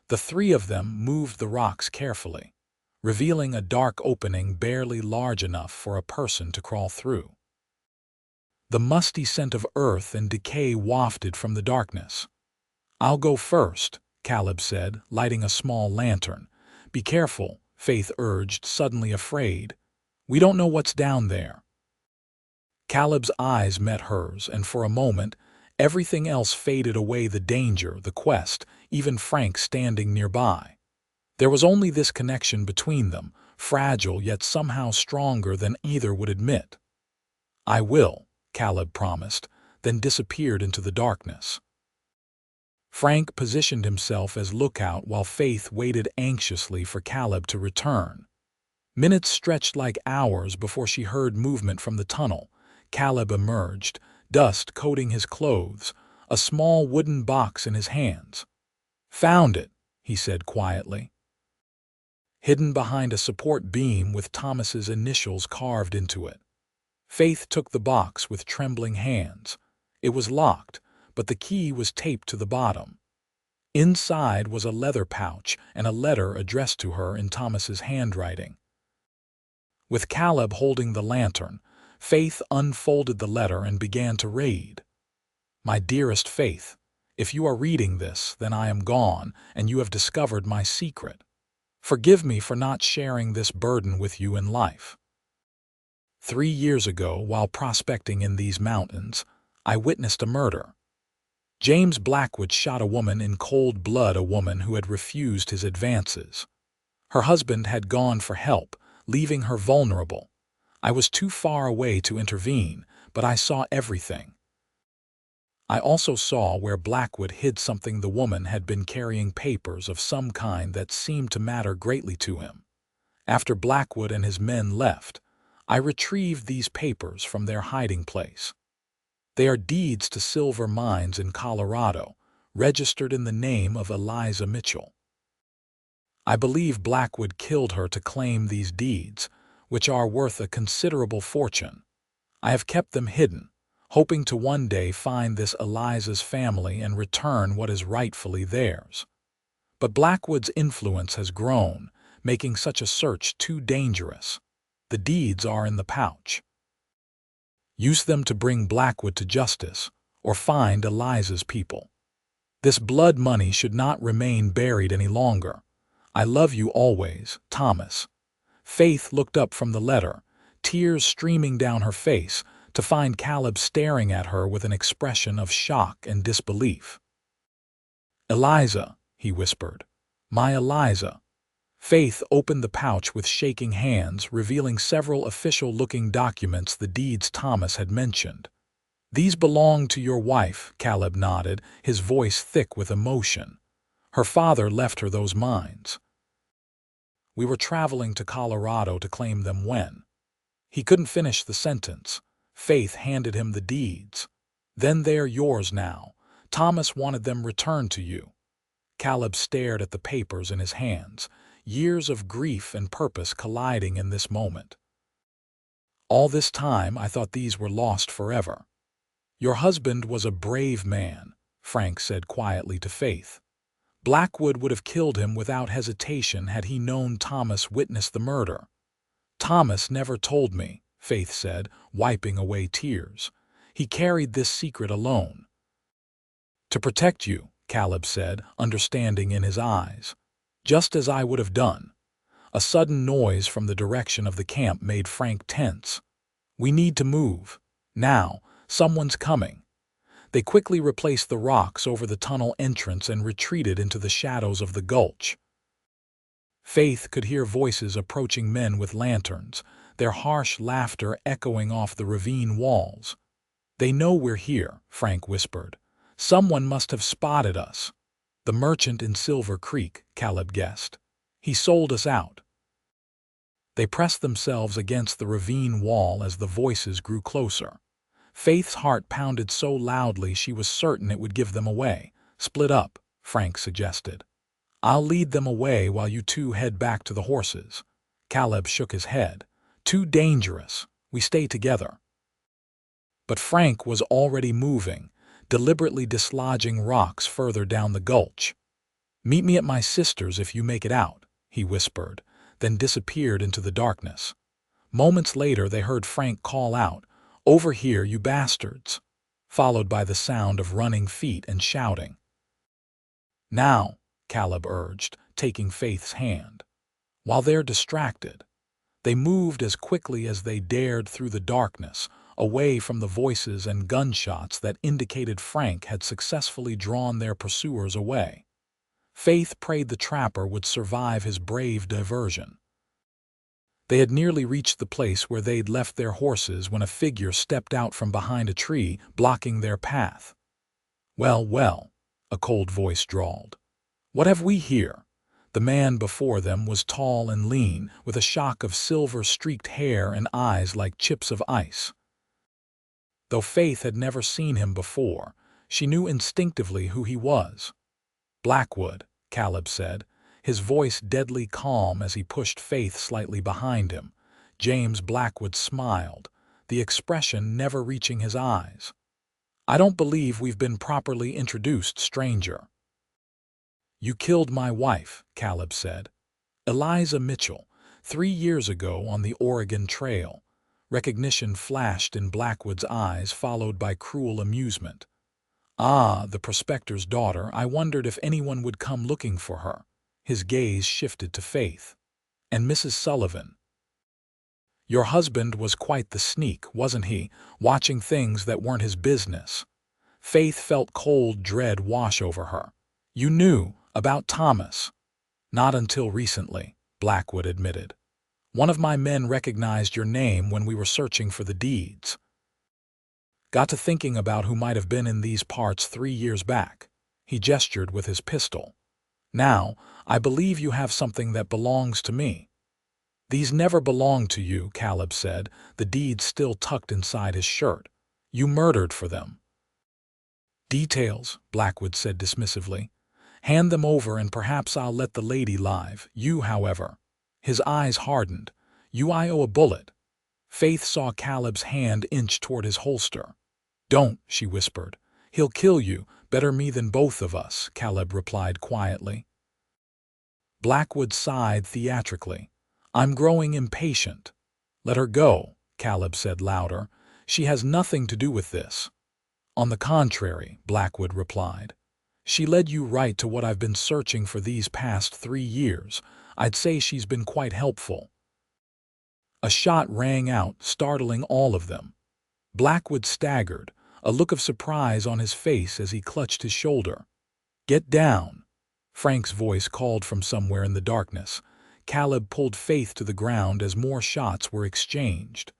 The three of them moved the rocks carefully, revealing a dark opening barely large enough for a person to crawl through. The musty scent of earth and decay wafted from the darkness. "I'll go first," Caleb said, lighting a small lantern. "Be careful," Faith urged, suddenly afraid. "We don't know what's down there." Caleb's eyes met hers, and for a moment, everything else faded away: the danger, the quest, even Frank standing nearby. There was only this connection between them, fragile yet somehow stronger than either would admit. "I will," Caleb promised, then disappeared into the darkness. Frank positioned himself as lookout while Faith waited anxiously for Caleb to return. Minutes stretched like hours before she heard movement from the tunnel. Caleb emerged, dust coating his clothes, a small wooden box in his hands. "Found it," he said quietly. Hidden behind a support beam with Thomas's initials carved into it. Faith took the box with trembling hands. It was locked, but the key was taped to the bottom. Inside was a leather pouch and a letter addressed to her in Thomas's handwriting. With Caleb holding the lantern, Faith unfolded the letter and began to read. "My dearest Faith, if you are reading this, then I am gone, and you have discovered my secret. Forgive me for not sharing this burden with you in life. 3 years ago, while prospecting in these mountains, I witnessed a murder. James Blackwood shot a woman in cold blood, a woman who had refused his advances. Her husband had gone for help, leaving her vulnerable. I was too far away to intervene, but I saw everything. I also saw where Blackwood hid something. The woman had been carrying papers of some kind that seemed to matter greatly to him. After Blackwood and his men left, I retrieved these papers from their hiding place. They are deeds to silver mines in Colorado, registered in the name of Eliza Mitchell. I believe Blackwood killed her to claim these deeds, which are worth a considerable fortune. I have kept them hidden, hoping to one day find this Eliza's family and return what is rightfully theirs. But Blackwood's influence has grown, making such a search too dangerous. The deeds are in the pouch. Use them to bring Blackwood to justice, or find Eliza's people. This blood money should not remain buried any longer. I love you always, Thomas." Faith looked up from the letter, tears streaming down her face, to find Caleb staring at her with an expression of shock and disbelief. "Eliza," he whispered. "My Eliza." Faith opened the pouch with shaking hands, revealing several official-looking documents, the deeds Thomas had mentioned. "These belong to your wife," Caleb nodded, his voice thick with emotion. "Her father left her those mines. We were traveling to Colorado to claim them when—" He couldn't finish the sentence. Faith handed him the deeds. "Then they're yours now. Thomas wanted them returned to you." Caleb stared at the papers in his hands, years of grief and purpose colliding in this moment. "All this time I thought these were lost forever." "Your husband was a brave man," Frank said quietly to Faith. "Blackwood would have killed him without hesitation had he known Thomas witnessed the murder." "Thomas never told me," Faith said, wiping away tears. He carried this secret alone. To protect you, Caleb said, understanding in his eyes. Just as I would have done. A sudden noise from the direction of the camp made Frank tense. We need to move. Now, someone's coming. They quickly replaced the rocks over the tunnel entrance and retreated into the shadows of the gulch. Faith could hear voices approaching men with lanterns, their harsh laughter echoing off the ravine walls. They know we're here, Frank whispered. Someone must have spotted us. The merchant in Silver Creek, Caleb guessed. He sold us out. They pressed themselves against the ravine wall as the voices grew closer. Faith's heart pounded so loudly she was certain it would give them away. Split up, Frank suggested. I'll lead them away while you two head back to the horses. Caleb shook his head. Too dangerous. We stay together. But Frank was already moving, deliberately dislodging rocks further down the gulch. Meet me at my sister's if you make it out, he whispered, then disappeared into the darkness. Moments later they heard Frank call out, "Over here, you bastards," followed by the sound of running feet and shouting. Now, Caleb urged, taking Faith's hand. While they're distracted, they moved as quickly as they dared through the darkness, away from the voices and gunshots that indicated Frank had successfully drawn their pursuers away. Faith prayed the trapper would survive his brave diversion. They had nearly reached the place where they'd left their horses when a figure stepped out from behind a tree, blocking their path. "Well, well," a cold voice drawled. "What have we here?" The man before them was tall and lean, with a shock of silver-streaked hair and eyes like chips of ice. Though Faith had never seen him before, she knew instinctively who he was. "Blackwood," Caleb said, his voice deadly calm as he pushed Faith slightly behind him. James Blackwood smiled, the expression never reaching his eyes. "I don't believe we've been properly introduced, stranger." "You killed my wife," Caleb said. "Eliza Mitchell, 3 years ago on the Oregon Trail." Recognition flashed in Blackwood's eyes, followed by cruel amusement. "Ah, the prospector's daughter. I wondered if anyone would come looking for her." His gaze shifted to Faith. "And Mrs. Sullivan. Your husband was quite the sneak, wasn't he, watching things that weren't his business?" Faith felt cold dread wash over her. "You knew about Thomas." "Not until recently," Blackwood admitted. "One of my men recognized your name when we were searching for the deeds. Got to thinking about who might have been in these parts 3 years back." He gestured with his pistol. "Now, I believe you have something that belongs to me." "These never belonged to you," Caleb said, the deeds still tucked inside his shirt. "You murdered for them." "Details," Blackwood said dismissively. "Hand them over and perhaps I'll let the lady live. You, however." His eyes hardened. "You I owe a bullet." Faith saw Caleb's hand inch toward his holster. "Don't," she whispered. "He'll kill you. Better me than both of us," Caleb replied quietly. Blackwood sighed theatrically. "I'm growing impatient." "Let her go," Caleb said louder. "She has nothing to do with this." "On the contrary," Blackwood replied. "She led you right to what I've been searching for these past 3 years. I'd say she's been quite helpful." A shot rang out, startling all of them. Blackwood staggered, a look of surprise on his face as he clutched his shoulder. "Get down," Frank's voice called from somewhere in the darkness. Caleb pulled Faith to the ground as more shots were exchanged.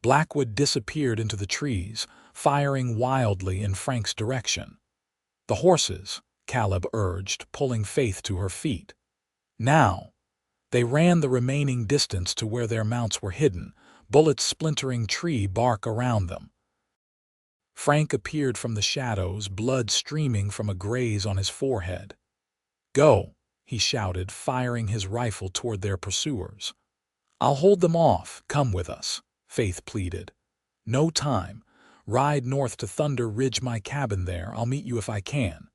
Blackwood disappeared into the trees, firing wildly in Frank's direction. "The horses," Caleb urged, pulling Faith to her feet. "Now." They ran the remaining distance to where their mounts were hidden, bullets splintering tree bark around them. Frank appeared from the shadows, blood streaming from a graze on his forehead. "Go," he shouted, firing his rifle toward their pursuers. "I'll hold them off. Come with us," Faith pleaded. "No time. Ride north to Thunder Ridge, my cabin there. I'll meet you if I can."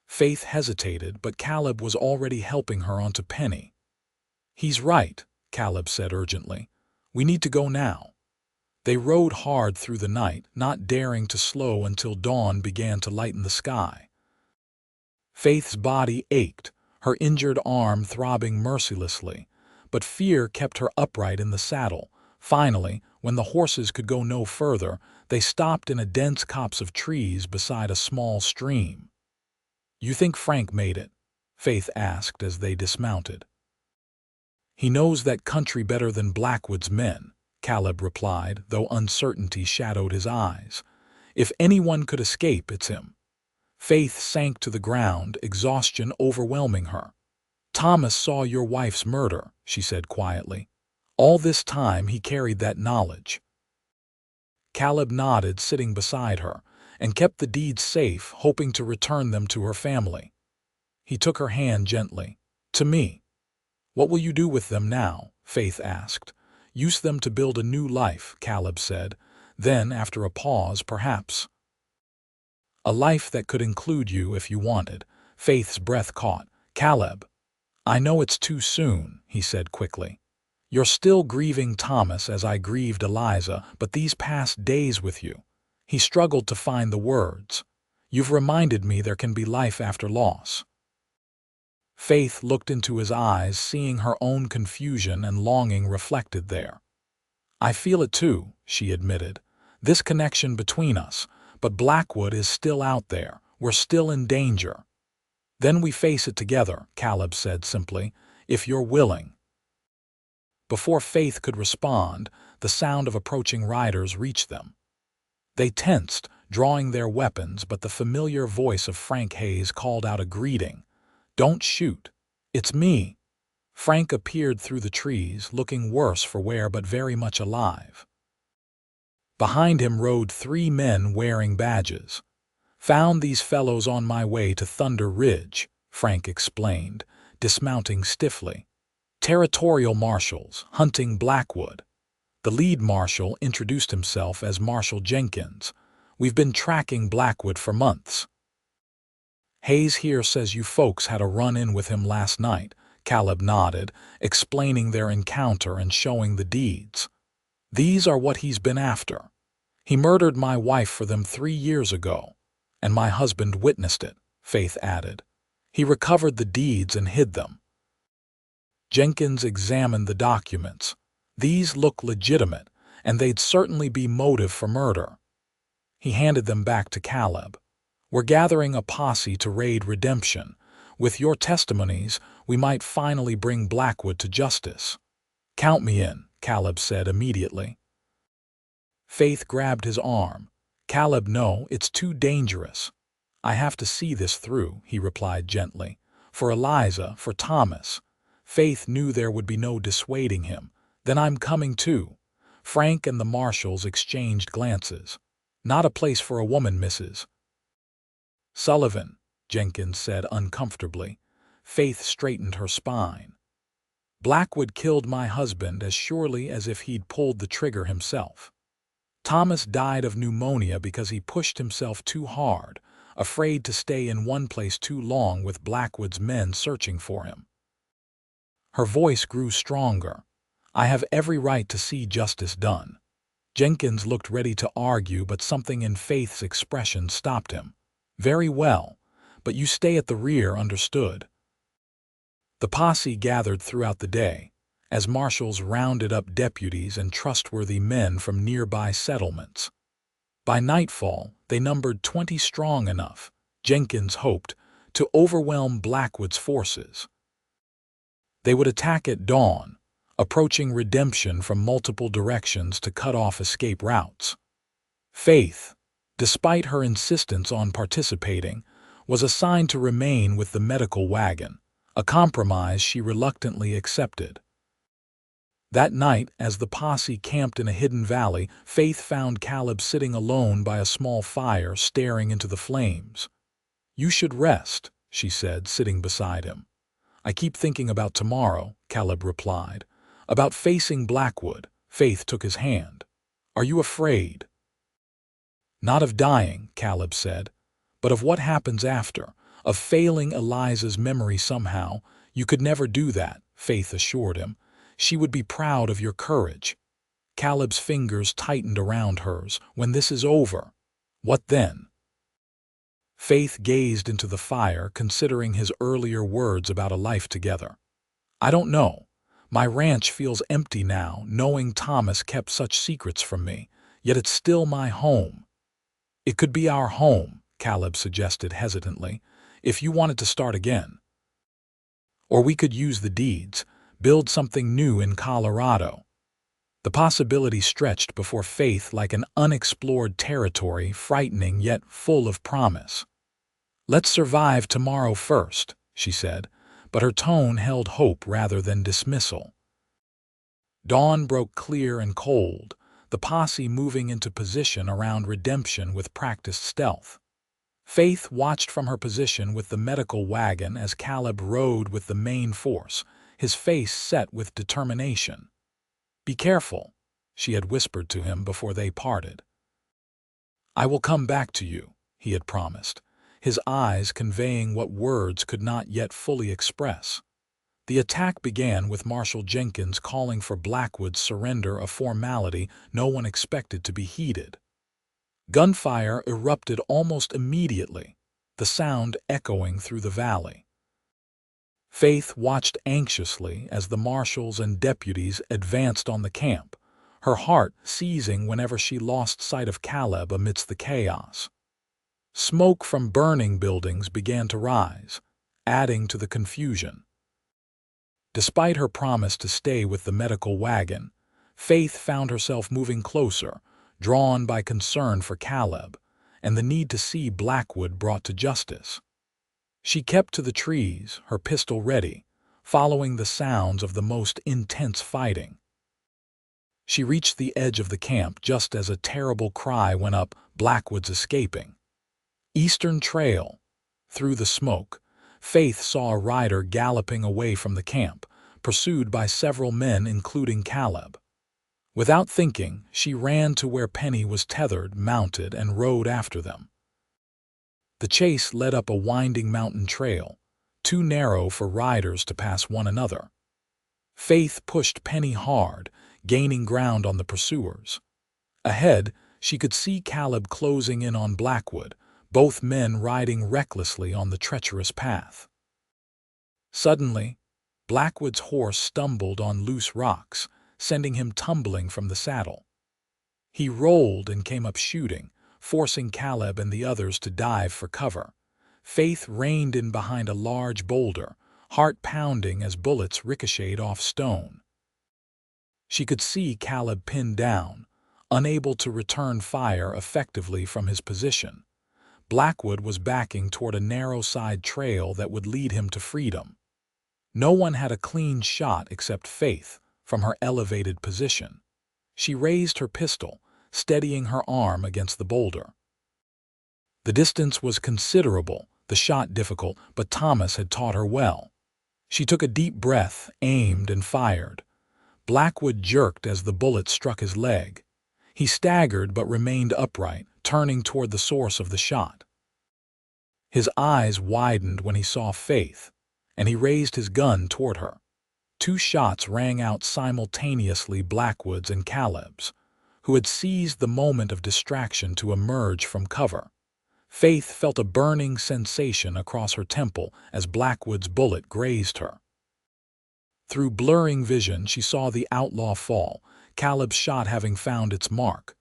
Faith hesitated, but Caleb was already helping her onto Penny. "He's right," Caleb said urgently. We need to go now." They rode hard through the night, not daring to slow until dawn began to lighten the sky. Faith's body ached, her injured arm throbbing mercilessly, but fear kept her upright in the saddle. Finally, when the horses could go no further, they stopped in a dense copse of trees beside a small stream. "You think Frank made it?" Faith asked as they dismounted. "He knows that country better than Blackwood's men," Caleb replied, though uncertainty shadowed his eyes. "If anyone could escape, it's him." Faith sank to the ground, exhaustion overwhelming her. "Thomas saw your wife's murder," she said quietly. "All this time he carried that knowledge." Caleb nodded, sitting beside her, and kept the deeds safe, hoping to return them to her family. He took her hand gently. "To me." "What will you do with them now?" Faith asked. "Use them to build a new life," Caleb said. Then, after a pause, "Perhaps a life that could include you if you wanted." Faith's breath caught. "Caleb, I know it's too soon," he said quickly. "You're still grieving Thomas as I grieved Eliza, but these past days with you—" He struggled to find the words. "You've reminded me there can be life after loss." Faith looked into his eyes, seeing her own confusion and longing reflected there. "I feel it too," she admitted. "This connection between us, but Blackwood is still out there. We're still in danger." "Then we face it together," Caleb said simply, "if you're willing." Before Faith could respond, the sound of approaching riders reached them. They tensed, drawing their weapons, but the familiar voice of Frank Hayes called out a greeting. "Don't shoot. It's me." Frank appeared through the trees, looking worse for wear but very much alive. Behind him rode 3 men wearing badges. "Found these fellows on my way to Thunder Ridge," Frank explained, dismounting stiffly. "Territorial marshals, hunting Blackwood." The lead marshal introduced himself as Marshal Jenkins. "We've been tracking Blackwood for months." "Hayes here says you folks had a run-in with him last night." Caleb nodded, explaining their encounter and showing the deeds. "These are what he's been after. He murdered my wife for them 3 years ago, and my husband witnessed it," Faith added. "He recovered the deeds and hid them." Jenkins examined the documents. "These look legitimate, and they'd certainly be motive for murder." He handed them back to Caleb. "We're gathering a posse to raid Redemption. With your testimonies, we might finally bring Blackwood to justice." "Count me in," Caleb said immediately. Faith grabbed his arm. "Caleb, no, it's too dangerous." "I have to see this through," he replied gently. "For Eliza, for Thomas." Faith knew there would be no dissuading him. "Then I'm coming too." Frank and the marshals exchanged glances. "Not a place for a woman, Mrs. Sullivan," Jenkins said uncomfortably. Faith straightened her spine. "Blackwood killed my husband as surely as if he'd pulled the trigger himself. Thomas died of pneumonia because he pushed himself too hard, afraid to stay in one place too long with Blackwood's men searching for him." Her voice grew stronger. "I have every right to see justice done." Jenkins looked ready to argue, but something in Faith's expression stopped him. "Very well, but you stay at the rear, understood?" The posse gathered throughout the day, as marshals rounded up deputies and trustworthy men from nearby settlements. By nightfall, they numbered 20 strong enough, Jenkins hoped, to overwhelm Blackwood's forces. They would attack at dawn, approaching Redemption from multiple directions to cut off escape routes. Faith, despite her insistence on participating, was assigned to remain with the medical wagon, a compromise she reluctantly accepted. That night, as the posse camped in a hidden valley, Faith found Caleb sitting alone by a small fire, staring into the flames. "You should rest," she said, sitting beside him. "I keep thinking about tomorrow," Caleb replied. "About facing Blackwood." Faith took his hand. "Are you afraid?" "Not of dying," Caleb said, "but of what happens after, of failing Eliza's memory somehow." "You could never do that," Faith assured him. "She would be proud of your courage." Caleb's fingers tightened around hers. "When this is over, what then?" Faith gazed into the fire, considering his earlier words about a life together. "I don't know. My ranch feels empty now, knowing Thomas kept such secrets from me, yet it's still my home." "It could be our home," Caleb suggested hesitantly, "if you wanted to start again. Or we could use the deeds, build something new in Colorado." The possibility stretched before Faith like an unexplored territory, frightening yet full of promise. "Let's survive tomorrow first," she said, but her tone held hope rather than dismissal. Dawn broke clear and cold, the posse moving into position around Redemption with practiced stealth. Faith watched from her position with the medical wagon as Caleb rode with the main force, his face set with determination. "Be careful," she had whispered to him before they parted. "I will come back to you," he had promised, his eyes conveying what words could not yet fully express. The attack began with Marshal Jenkins calling for Blackwood's surrender, a formality no one expected to be heeded. Gunfire erupted almost immediately, the sound echoing through the valley. Faith watched anxiously as the marshals and deputies advanced on the camp, her heart seizing whenever she lost sight of Caleb amidst the chaos. Smoke from burning buildings began to rise, adding to the confusion. Despite her promise to stay with the medical wagon, Faith found herself moving closer, drawn by concern for Caleb and the need to see Blackwood brought to justice. She kept to the trees, her pistol ready, following the sounds of the most intense fighting. She reached the edge of the camp just as a terrible cry went up, "Blackwood's escaping." Eastern Trail. Through the smoke, Faith saw a rider galloping away from the camp, pursued by several men including Caleb. Without thinking, she ran to where Penny was tethered, mounted, and rode after them. The chase led up a winding mountain trail, too narrow for riders to pass one another. Faith pushed Penny hard, gaining ground on the pursuers. Ahead, she could see Caleb closing in on Blackwood, both men riding recklessly on the treacherous path. Suddenly, Blackwood's horse stumbled on loose rocks, sending him tumbling from the saddle. He rolled and came up shooting, forcing Caleb and the others to dive for cover. Faith reined in behind a large boulder, heart pounding as bullets ricocheted off stone. She could see Caleb pinned down, unable to return fire effectively from his position. Blackwood was backing toward a narrow side trail that would lead him to freedom. No one had a clean shot except Faith from her elevated position. She raised her pistol, steadying her arm against the boulder. The distance was considerable, the shot difficult, but Thomas had taught her well. She took a deep breath, aimed, and fired. Blackwood jerked as the bullet struck his leg. He staggered but remained upright, turning toward the source of the shot. His eyes widened when he saw Faith, and he raised his gun toward her. Two shots rang out simultaneously, Blackwood's and Caleb's, who had seized the moment of distraction to emerge from cover. Faith felt a burning sensation across her temple as Blackwood's bullet grazed her. Through blurring vision, she saw the outlaw fall, Caleb's shot having found its mark.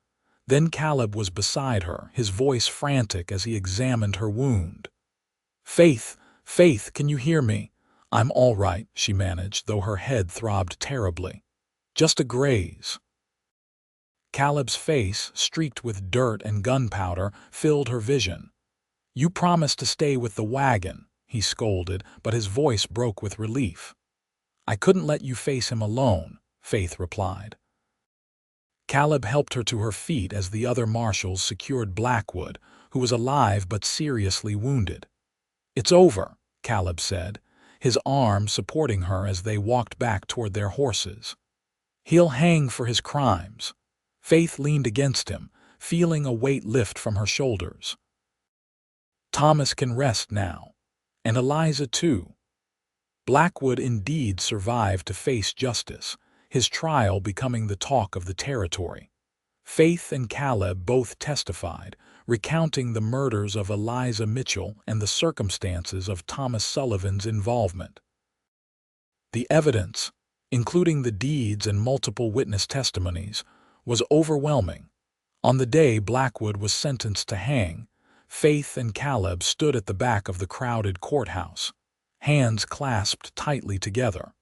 Then Caleb was beside her, his voice frantic as he examined her wound. "Faith, Faith, can you hear me?" "I'm all right," she managed, though her head throbbed terribly. "Just a graze." Caleb's face, streaked with dirt and gunpowder, filled her vision. "You promised to stay with the wagon," he scolded, but his voice broke with relief. "I couldn't let you face him alone," Faith replied. Caleb helped her to her feet as the other marshals secured Blackwood, who was alive but seriously wounded. "It's over," Caleb said, his arm supporting her as they walked back toward their horses. "He'll hang for his crimes." Faith leaned against him, feeling a weight lift from her shoulders. "Thomas can rest now. And Eliza too." Blackwood indeed survived to face justice, his trial becoming the talk of the territory. Faith and Caleb both testified, recounting the murders of Eliza Mitchell and the circumstances of Thomas Sullivan's involvement. The evidence, including the deeds and multiple witness testimonies, was overwhelming. On the day Blackwood was sentenced to hang, Faith and Caleb stood at the back of the crowded courthouse, hands clasped tightly together.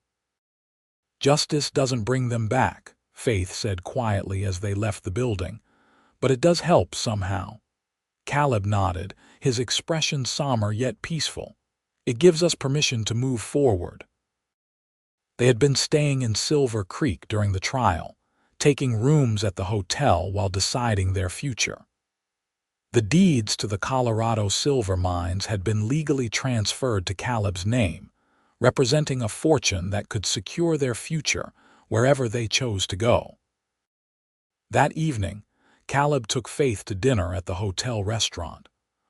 "Justice doesn't bring them back," Faith said quietly as they left the building, "but it does help somehow." Caleb nodded, his expression somber yet peaceful. "It gives us permission to move forward." They had been staying in Silver Creek during the trial, taking rooms at the hotel while deciding their future. The deeds to the Colorado silver mines had been legally transferred to Caleb's name, representing a fortune that could secure their future wherever they chose to go. That evening, Caleb took Faith to dinner at the hotel restaurant,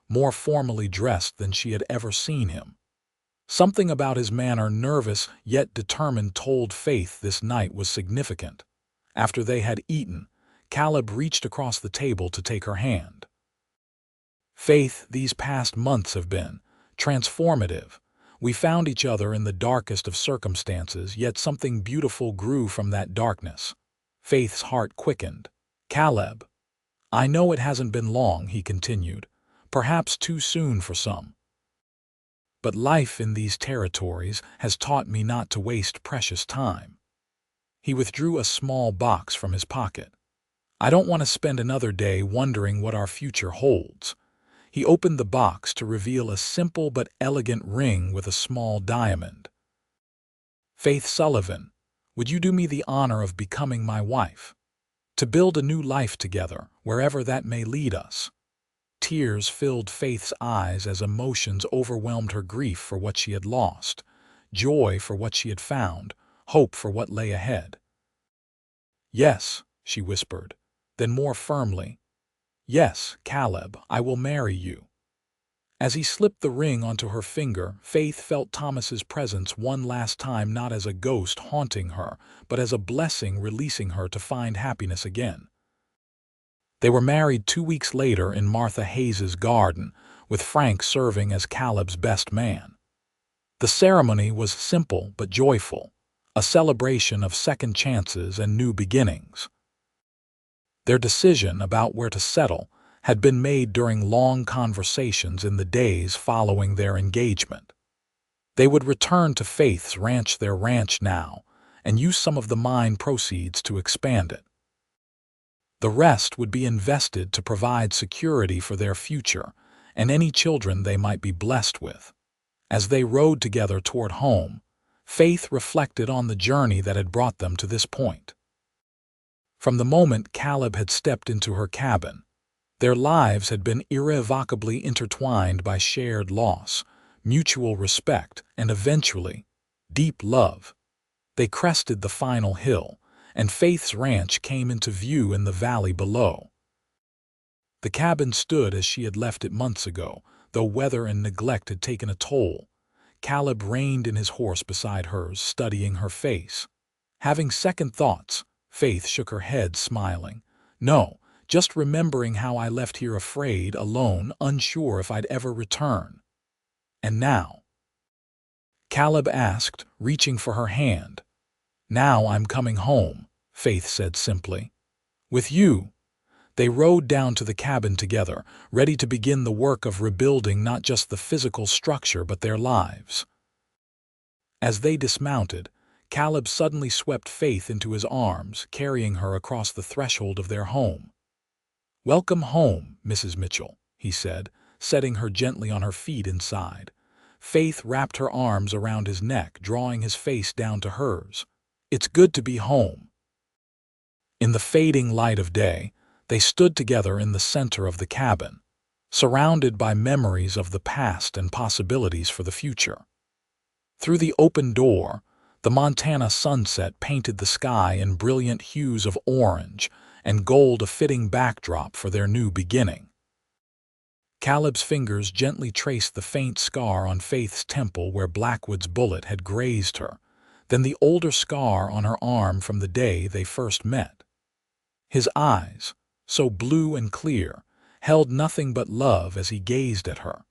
more formally dressed than she had ever seen him. Something about his manner, nervous yet determined, told Faith this night was significant. After they had eaten, Caleb reached across the table to take her hand. "Faith, these past months have been transformative. We found each other in the darkest of circumstances, yet something beautiful grew from that darkness." Faith's heart quickened. "Caleb, I know it hasn't been long," he continued, "perhaps too soon for some. But life in these territories has taught me not to waste precious time." He withdrew a small box from his pocket. "I don't want to spend another day wondering what our future holds." He opened the box to reveal a simple but elegant ring with a small diamond. "Faith Sullivan, would you do me the honor of becoming my wife? To build a new life together, wherever that may lead us." Tears filled Faith's eyes as emotions overwhelmed her: grief for what she had lost, joy for what she had found, hope for what lay ahead. "Yes," she whispered, then more firmly, "Yes, Caleb, I will marry you." As he slipped the ring onto her finger, Faith felt Thomas's presence one last time, not as a ghost haunting her, but as a blessing releasing her to find happiness again. They were married 2 weeks later in Martha Hayes's garden, with Frank serving as Caleb's best man. The ceremony was simple but joyful, a celebration of second chances and new beginnings. Their decision about where to settle had been made during long conversations in the days following their engagement. They would return to Faith's ranch, their ranch now, and use some of the mine proceeds to expand it. The rest would be invested to provide security for their future and any children they might be blessed with. As they rode together toward home, Faith reflected on the journey that had brought them to this point. From the moment Caleb had stepped into her cabin, their lives had been irrevocably intertwined by shared loss, mutual respect, and eventually, deep love. They crested the final hill, and Faith's ranch came into view in the valley below. The cabin stood as she had left it months ago, though weather and neglect had taken a toll. Caleb reined in his horse beside hers, studying her face. Having second thoughts, Faith shook her head, smiling. "No, just remembering how I left here afraid, alone, unsure if I'd ever return." "And now?" Caleb asked, reaching for her hand. "Now I'm coming home," Faith said simply. "With you." They rode down to the cabin together, ready to begin the work of rebuilding not just the physical structure but their lives. As they dismounted, Caleb suddenly swept Faith into his arms, carrying her across the threshold of their home. "Welcome home, Mrs. Mitchell," he said, setting her gently on her feet inside. Faith wrapped her arms around his neck, drawing his face down to hers. "It's good to be home." In the fading light of day, they stood together in the center of the cabin, surrounded by memories of the past and possibilities for the future. Through the open door, the Montana sunset painted the sky in brilliant hues of orange and gold, a fitting backdrop for their new beginning. Caleb's fingers gently traced the faint scar on Faith's temple where Blackwood's bullet had grazed her, then the older scar on her arm from the day they first met. His eyes, so blue and clear, held nothing but love as he gazed at her.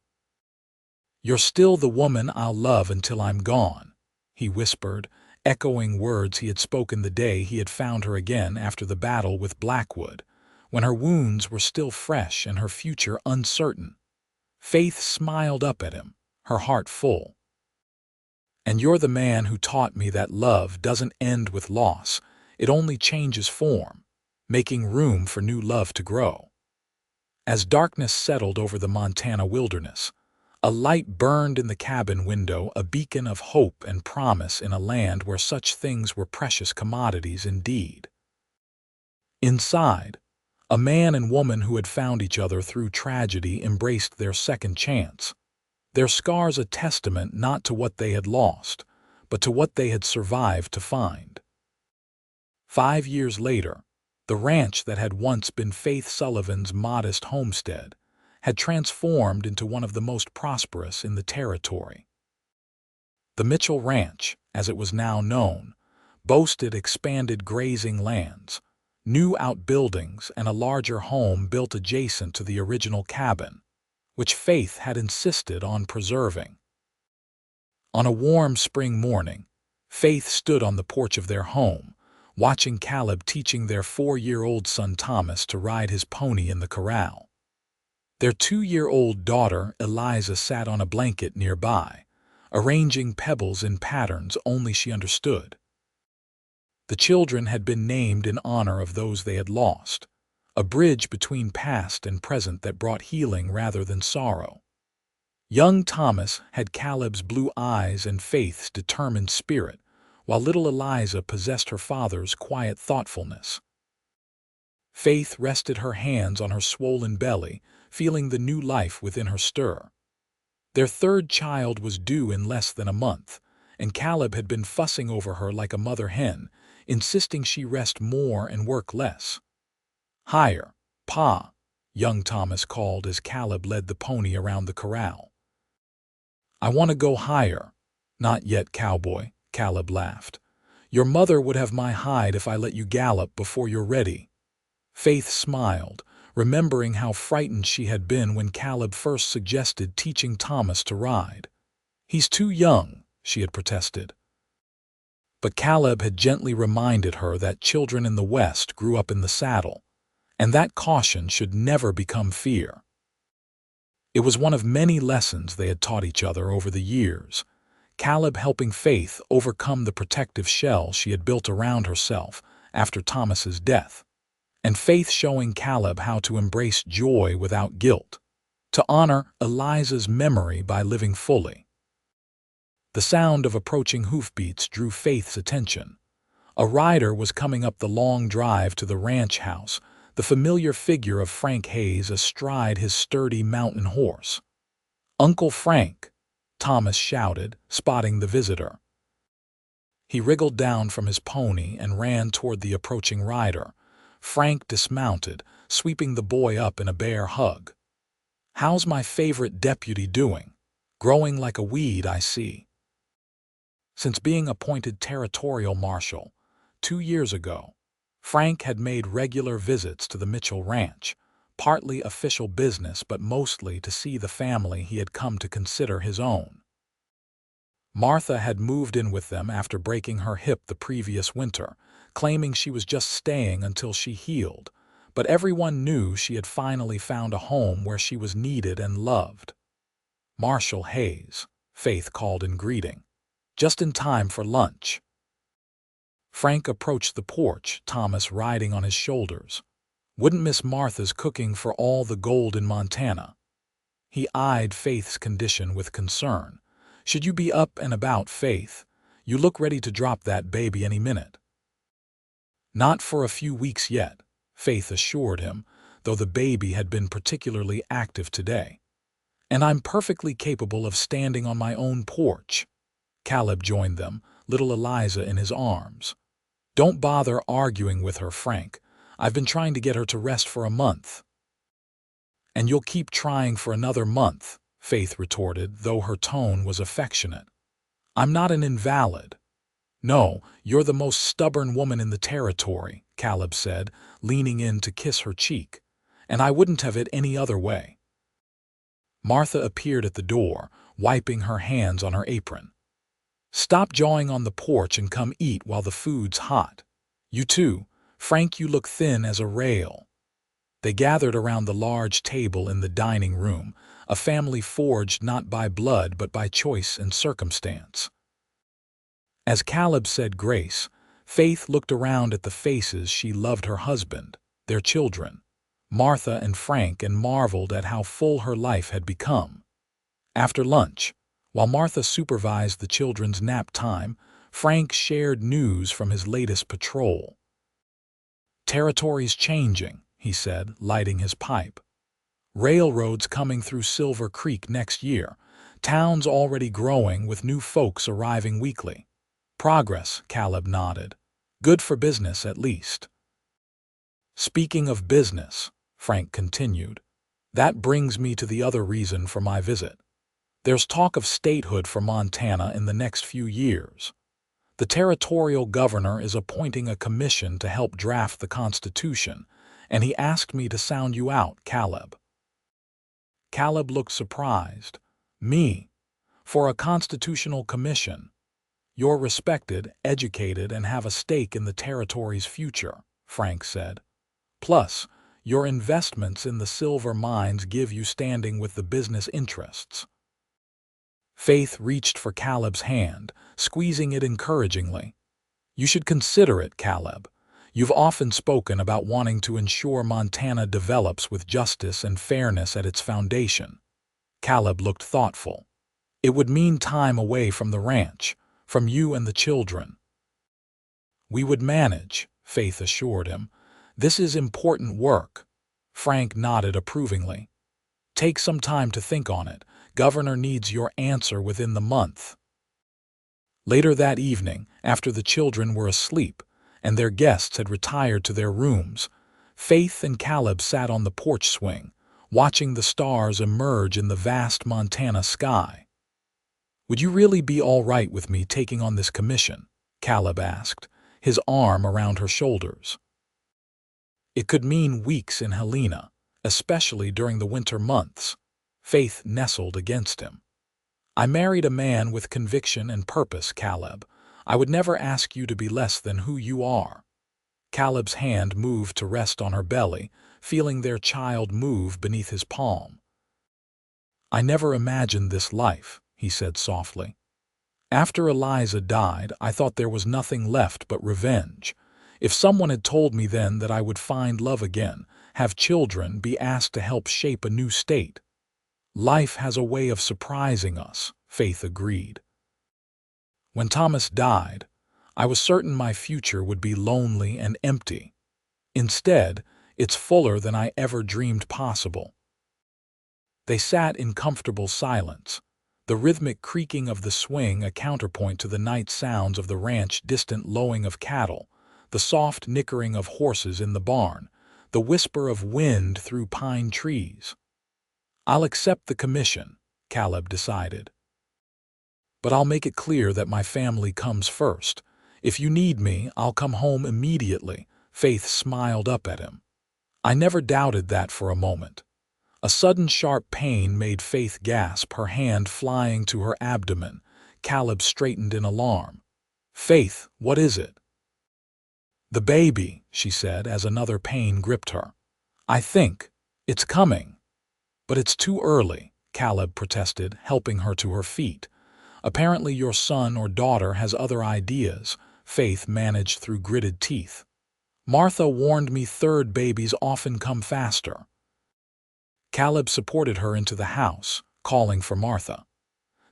"You're still the woman I'll love until I'm gone," he whispered, echoing words he had spoken the day he had found her again after the battle with Blackwood, when her wounds were still fresh and her future uncertain. Faith smiled up at him, her heart full. "And you're the man who taught me that love doesn't end with loss, it only changes form, making room for new love to grow." As darkness settled over the Montana wilderness, a light burned in the cabin window, a beacon of hope and promise in a land where such things were precious commodities indeed. Inside, a man and woman who had found each other through tragedy embraced their second chance, their scars a testament not to what they had lost, but to what they had survived to find. 5 years later, the ranch that had once been Faith Sullivan's modest homestead had transformed into one of the most prosperous in the territory. The Mitchell Ranch, as it was now known, boasted expanded grazing lands, new outbuildings, and a larger home built adjacent to the original cabin, which Faith had insisted on preserving. On a warm spring morning, Faith stood on the porch of their home, watching Caleb teaching their 4-year-old son Thomas to ride his pony in the corral. Their 2-year-old daughter Eliza sat on a blanket nearby, arranging pebbles in patterns only she understood. The children had been named in honor of those they had lost, a bridge between past and present that brought healing rather than sorrow. Young Thomas had Caleb's blue eyes and Faith's determined spirit, while little Eliza possessed her father's quiet thoughtfulness. Faith rested her hands on her swollen belly, feeling the new life within her stir. Their third child was due in less than a month, and Caleb had been fussing over her like a mother hen, insisting she rest more and work less. "Higher, Pa," young Thomas called as Caleb led the pony around the corral. "I want to go higher." "Not yet, Cowboy," Caleb laughed. "Your mother would have my hide if I let you gallop before you're ready." Faith smiled, remembering how frightened she had been when Caleb first suggested teaching Thomas to ride. "He's too young," she had protested. But Caleb had gently reminded her that children in the West grew up in the saddle, and that caution should never become fear. It was one of many lessons they had taught each other over the years, Caleb helping Faith overcome the protective shell she had built around herself after Thomas's death, and Faith showing Caleb how to embrace joy without guilt, to honor Eliza's memory by living fully. The sound of approaching hoofbeats drew Faith's attention. A rider was coming up the long drive to the ranch house, the familiar figure of Frank Hayes astride his sturdy mountain horse. "Uncle Frank," Thomas shouted, spotting the visitor. He wriggled down from his pony and ran toward the approaching rider. Frank dismounted, sweeping the boy up in a bear hug. "How's my favorite deputy doing? Growing like a weed, I see." Since being appointed territorial marshal 2 years ago, Frank had made regular visits to the Mitchell Ranch, partly official business but mostly to see the family he had come to consider his own. Martha had moved in with them after breaking her hip the previous winter, claiming she was just staying until she healed, but everyone knew she had finally found a home where she was needed and loved. "Marshal Hayes," Faith called in greeting. "Just in time for lunch." Frank approached the porch, Thomas riding on his shoulders. Wouldn't miss Martha's cooking for all the gold in Montana. He eyed Faith's condition with concern. "Should you be up and about, Faith? You look ready to drop that baby any minute." "Not for a few weeks yet," Faith assured him, though the baby had been particularly active today. "And I'm perfectly capable of standing on my own porch." Caleb joined them, little Eliza in his arms. "Don't bother arguing with her, Frank. I've been trying to get her to rest for a month." "And you'll keep trying for another month," Faith retorted, though her tone was affectionate. "I'm not an invalid." "No, you're the most stubborn woman in the territory," Caleb said, leaning in to kiss her cheek. "And I wouldn't have it any other way." Martha appeared at the door, wiping her hands on her apron. "Stop jawing on the porch and come eat while the food's hot. You too, Frank, you look thin as a rail." They gathered around the large table in the dining room, a family forged not by blood but by choice and circumstance. As Caleb said grace, Faith looked around at the faces she loved her husband, their children, Martha and Frank, and marveled at how full her life had become. After lunch, while Martha supervised the children's nap time, Frank shared news from his latest patrol. "Territory's changing," he said, lighting his pipe. "Railroads coming through Silver Creek next year. Town's already growing with new folks arriving weekly." "Progress," Caleb nodded. "Good for business, at least." "Speaking of business," Frank continued, "that brings me to the other reason for my visit. There's talk of statehood for Montana in the next few years. The territorial governor is appointing a commission to help draft the Constitution, and he asked me to sound you out, Caleb." Caleb looked surprised. "Me? For a constitutional commission? You're respected, educated, and have a stake in the territory's future," Frank said. "Plus, your investments in the silver mines give you standing with the business interests." Faith reached for Caleb's hand, squeezing it encouragingly. "You should consider it, Caleb. You've often spoken about wanting to ensure Montana develops with justice and fairness at its foundation." Caleb looked thoughtful. "It would mean time away from the ranch, from you and the children." "We would manage," Faith assured him. "This is important work." Frank nodded approvingly. "Take some time to think on it. Governor needs your answer within the month." Later that evening, after the children were asleep and their guests had retired to their rooms, Faith and Caleb sat on the porch swing, watching the stars emerge in the vast Montana sky. "Would you really be all right with me taking on this commission?" Caleb asked, his arm around her shoulders. "It could mean weeks in Helena, especially during the winter months." Faith nestled against him. "I married a man with conviction and purpose, Caleb. I would never ask you to be less than who you are." Caleb's hand moved to rest on her belly, feeling their child move beneath his palm. "I never imagined this life," he said softly. "After Eliza died, I thought there was nothing left but revenge. If someone had told me then that I would find love again, have children, be asked to help shape a new state." "Life has a way of surprising us," Faith agreed. "When Thomas died, I was certain my future would be lonely and empty. Instead, it's fuller than I ever dreamed possible." They sat in comfortable silence, the rhythmic creaking of the swing a counterpoint to the night sounds of the ranch, distant lowing of cattle, the soft nickering of horses in the barn, the whisper of wind through pine trees. "I'll accept the commission," Caleb decided. "But I'll make it clear that my family comes first. If you need me, I'll come home immediately." Faith smiled up at him. "I never doubted that for a moment." A sudden sharp pain made Faith gasp, her hand flying to her abdomen. Caleb straightened in alarm. "Faith, what is it?" "The baby," she said as another pain gripped her. "I think it's coming." "But it's too early," Caleb protested, helping her to her feet. "Apparently your son or daughter has other ideas," Faith managed through gritted teeth. "Martha warned me third babies often come faster." Caleb supported her into the house, calling for Martha.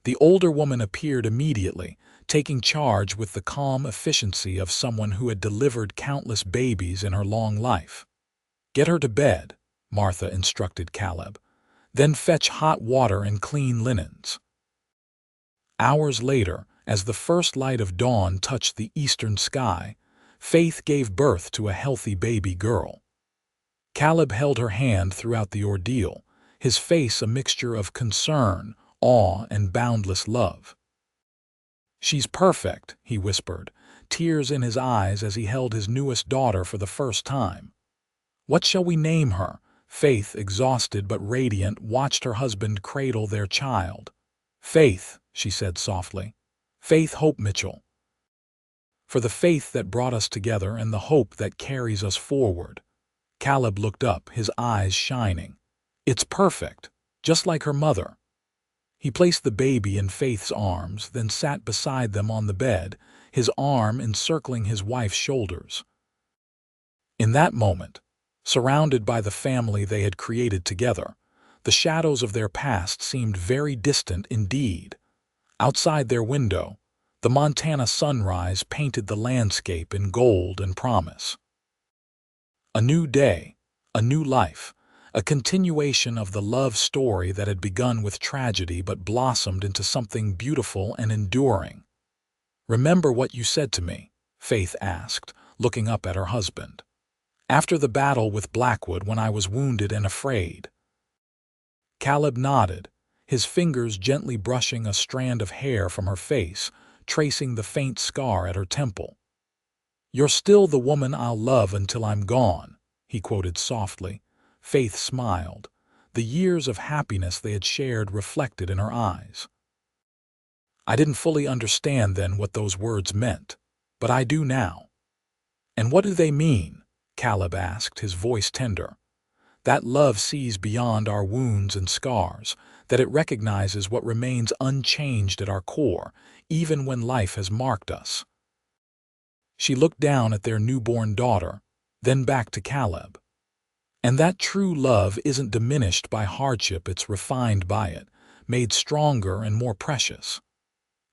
The older woman appeared immediately, taking charge with the calm efficiency of someone who had delivered countless babies in her long life. "Get her to bed," Martha instructed Caleb. "Then fetch hot water and clean linens." Hours later, as the first light of dawn touched the eastern sky, Faith gave birth to a healthy baby girl. Caleb held her hand throughout the ordeal, his face a mixture of concern, awe, and boundless love. "She's perfect," he whispered, tears in his eyes as he held his newest daughter for the first time. "What shall we name her?" Faith, exhausted but radiant, watched her husband cradle their child. "Faith," she said softly. "Faith Hope Mitchell. For the faith that brought us together and the hope that carries us forward." Caleb looked up, his eyes shining. "It's perfect, just like her mother." He placed the baby in Faith's arms, then sat beside them on the bed, his arm encircling his wife's shoulders. In that moment, surrounded by the family they had created together, the shadows of their past seemed very distant indeed. Outside their window, the Montana sunrise painted the landscape in gold and promise. A new day, a new life, a continuation of the love story that had begun with tragedy but blossomed into something beautiful and enduring. "Remember what you said to me?" Faith asked, looking up at her husband. "After the battle with Blackwood, when I was wounded and afraid." Caleb nodded, his fingers gently brushing a strand of hair from her face, tracing the faint scar at her temple. "You're still the woman I'll love until I'm gone," he quoted softly. Faith smiled, the years of happiness they had shared reflected in her eyes. "I didn't fully understand then what those words meant, but I do now." "And what do they mean?" Caleb asked, his voice tender. "That love sees beyond our wounds and scars, that it recognizes what remains unchanged at our core, even when life has marked us." She looked down at their newborn daughter, then back to Caleb. "And that true love isn't diminished by hardship, it's refined by it, made stronger and more precious."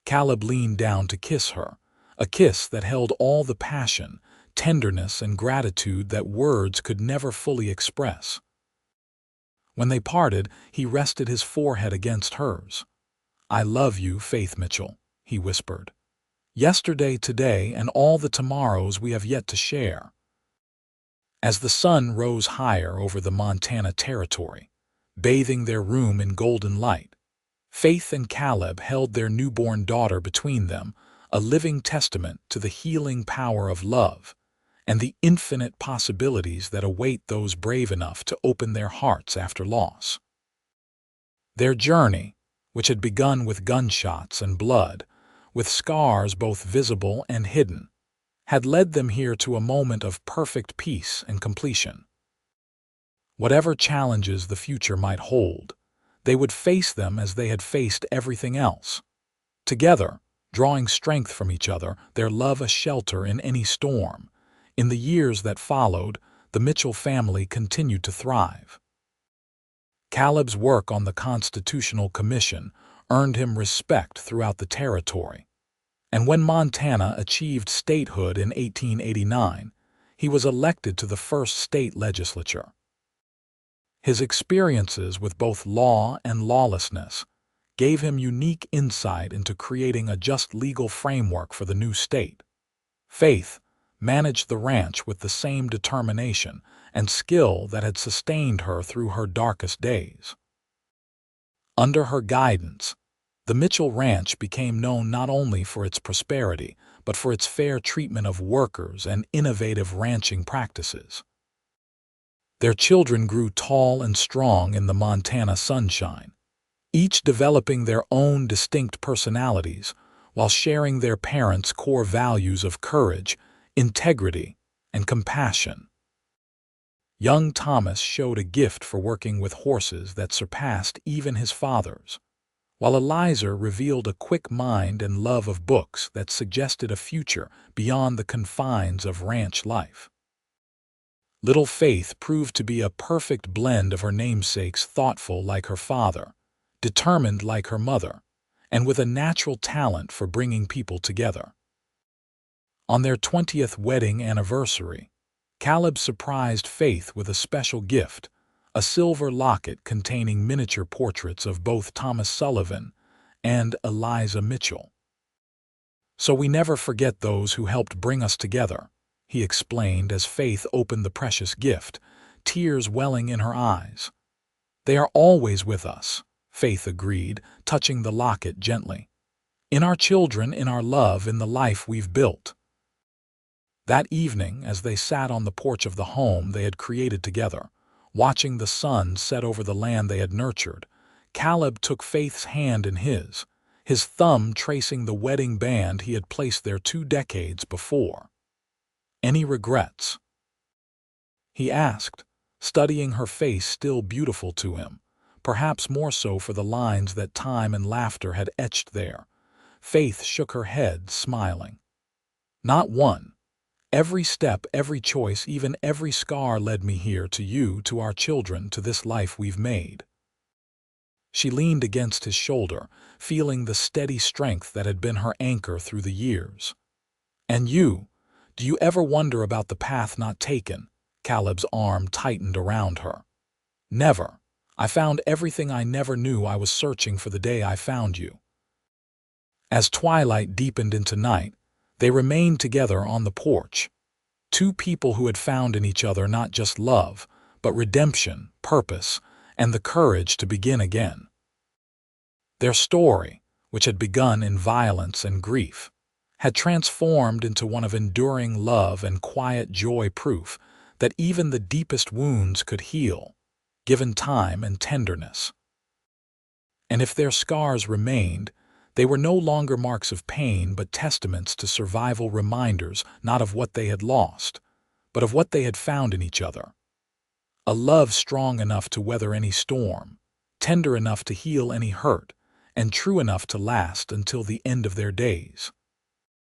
Caleb leaned down to kiss her, a kiss that held all the passion, tenderness, and gratitude that words could never fully express. When they parted, he rested his forehead against hers. "I love you, Faith Mitchell," he whispered. "Yesterday, today, and all the tomorrows we have yet to share." As the sun rose higher over the Montana territory, bathing their room in golden light, Faith and Caleb held their newborn daughter between them, a living testament to the healing power of love and the infinite possibilities that await those brave enough to open their hearts after loss. Their journey, which had begun with gunshots and blood, with scars both visible and hidden, had led them here to a moment of perfect peace and completion. Whatever challenges the future might hold, they would face them as they had faced everything else. Together, drawing strength from each other, their love a shelter in any storm. In the years that followed, the Mitchell family continued to thrive. Caleb's work on the Constitutional Commission earned him respect throughout the territory. And when Montana achieved statehood in 1889, he was elected to the first state legislature. His experiences with both law and lawlessness gave him unique insight into creating a just legal framework for the new state. Faith managed the ranch with the same determination and skill that had sustained her through her darkest days. Under her guidance, the Mitchell Ranch became known not only for its prosperity, but for its fair treatment of workers and innovative ranching practices. Their children grew tall and strong in the Montana sunshine, each developing their own distinct personalities while sharing their parents' core values of courage, integrity, and compassion. Young Thomas showed a gift for working with horses that surpassed even his father's, while Eliza revealed a quick mind and love of books that suggested a future beyond the confines of ranch life. Little Faith proved to be a perfect blend of her namesakes, thoughtful like her father, determined like her mother, and with a natural talent for bringing people together. On their 20th wedding anniversary, Caleb surprised Faith with a special gift, a silver locket containing miniature portraits of both Thomas Sullivan and Eliza Mitchell. "So we never forget those who helped bring us together," he explained as Faith opened the precious gift, tears welling in her eyes. "They are always with us," Faith agreed, touching the locket gently. "In our children, in our love, in the life we've built." That evening, as they sat on the porch of the home they had created together, watching the sun set over the land they had nurtured, Caleb took Faith's hand in his thumb tracing the wedding band he had placed there 2 decades before. "Any regrets?" he asked, studying her face still beautiful to him, perhaps more so for the lines that time and laughter had etched there. Faith shook her head, smiling. "Not one. Every step, every choice, even every scar led me here, to you, to our children, to this life we've made." She leaned against his shoulder, feeling the steady strength that had been her anchor through the years. "And you? Do you ever wonder about the path not taken?" Caleb's arm tightened around her. "Never. I found everything I never knew I was searching for the day I found you." As twilight deepened into night, they remained together on the porch. Two people who had found in each other not just love, but redemption, purpose, and the courage to begin again. Their story, which had begun in violence and grief, had transformed into one of enduring love and quiet joy, proof that even the deepest wounds could heal, given time and tenderness. And if their scars remained, they were no longer marks of pain but testaments to survival, reminders not of what they had lost, but of what they had found in each other. A love strong enough to weather any storm, tender enough to heal any hurt, and true enough to last until the end of their days.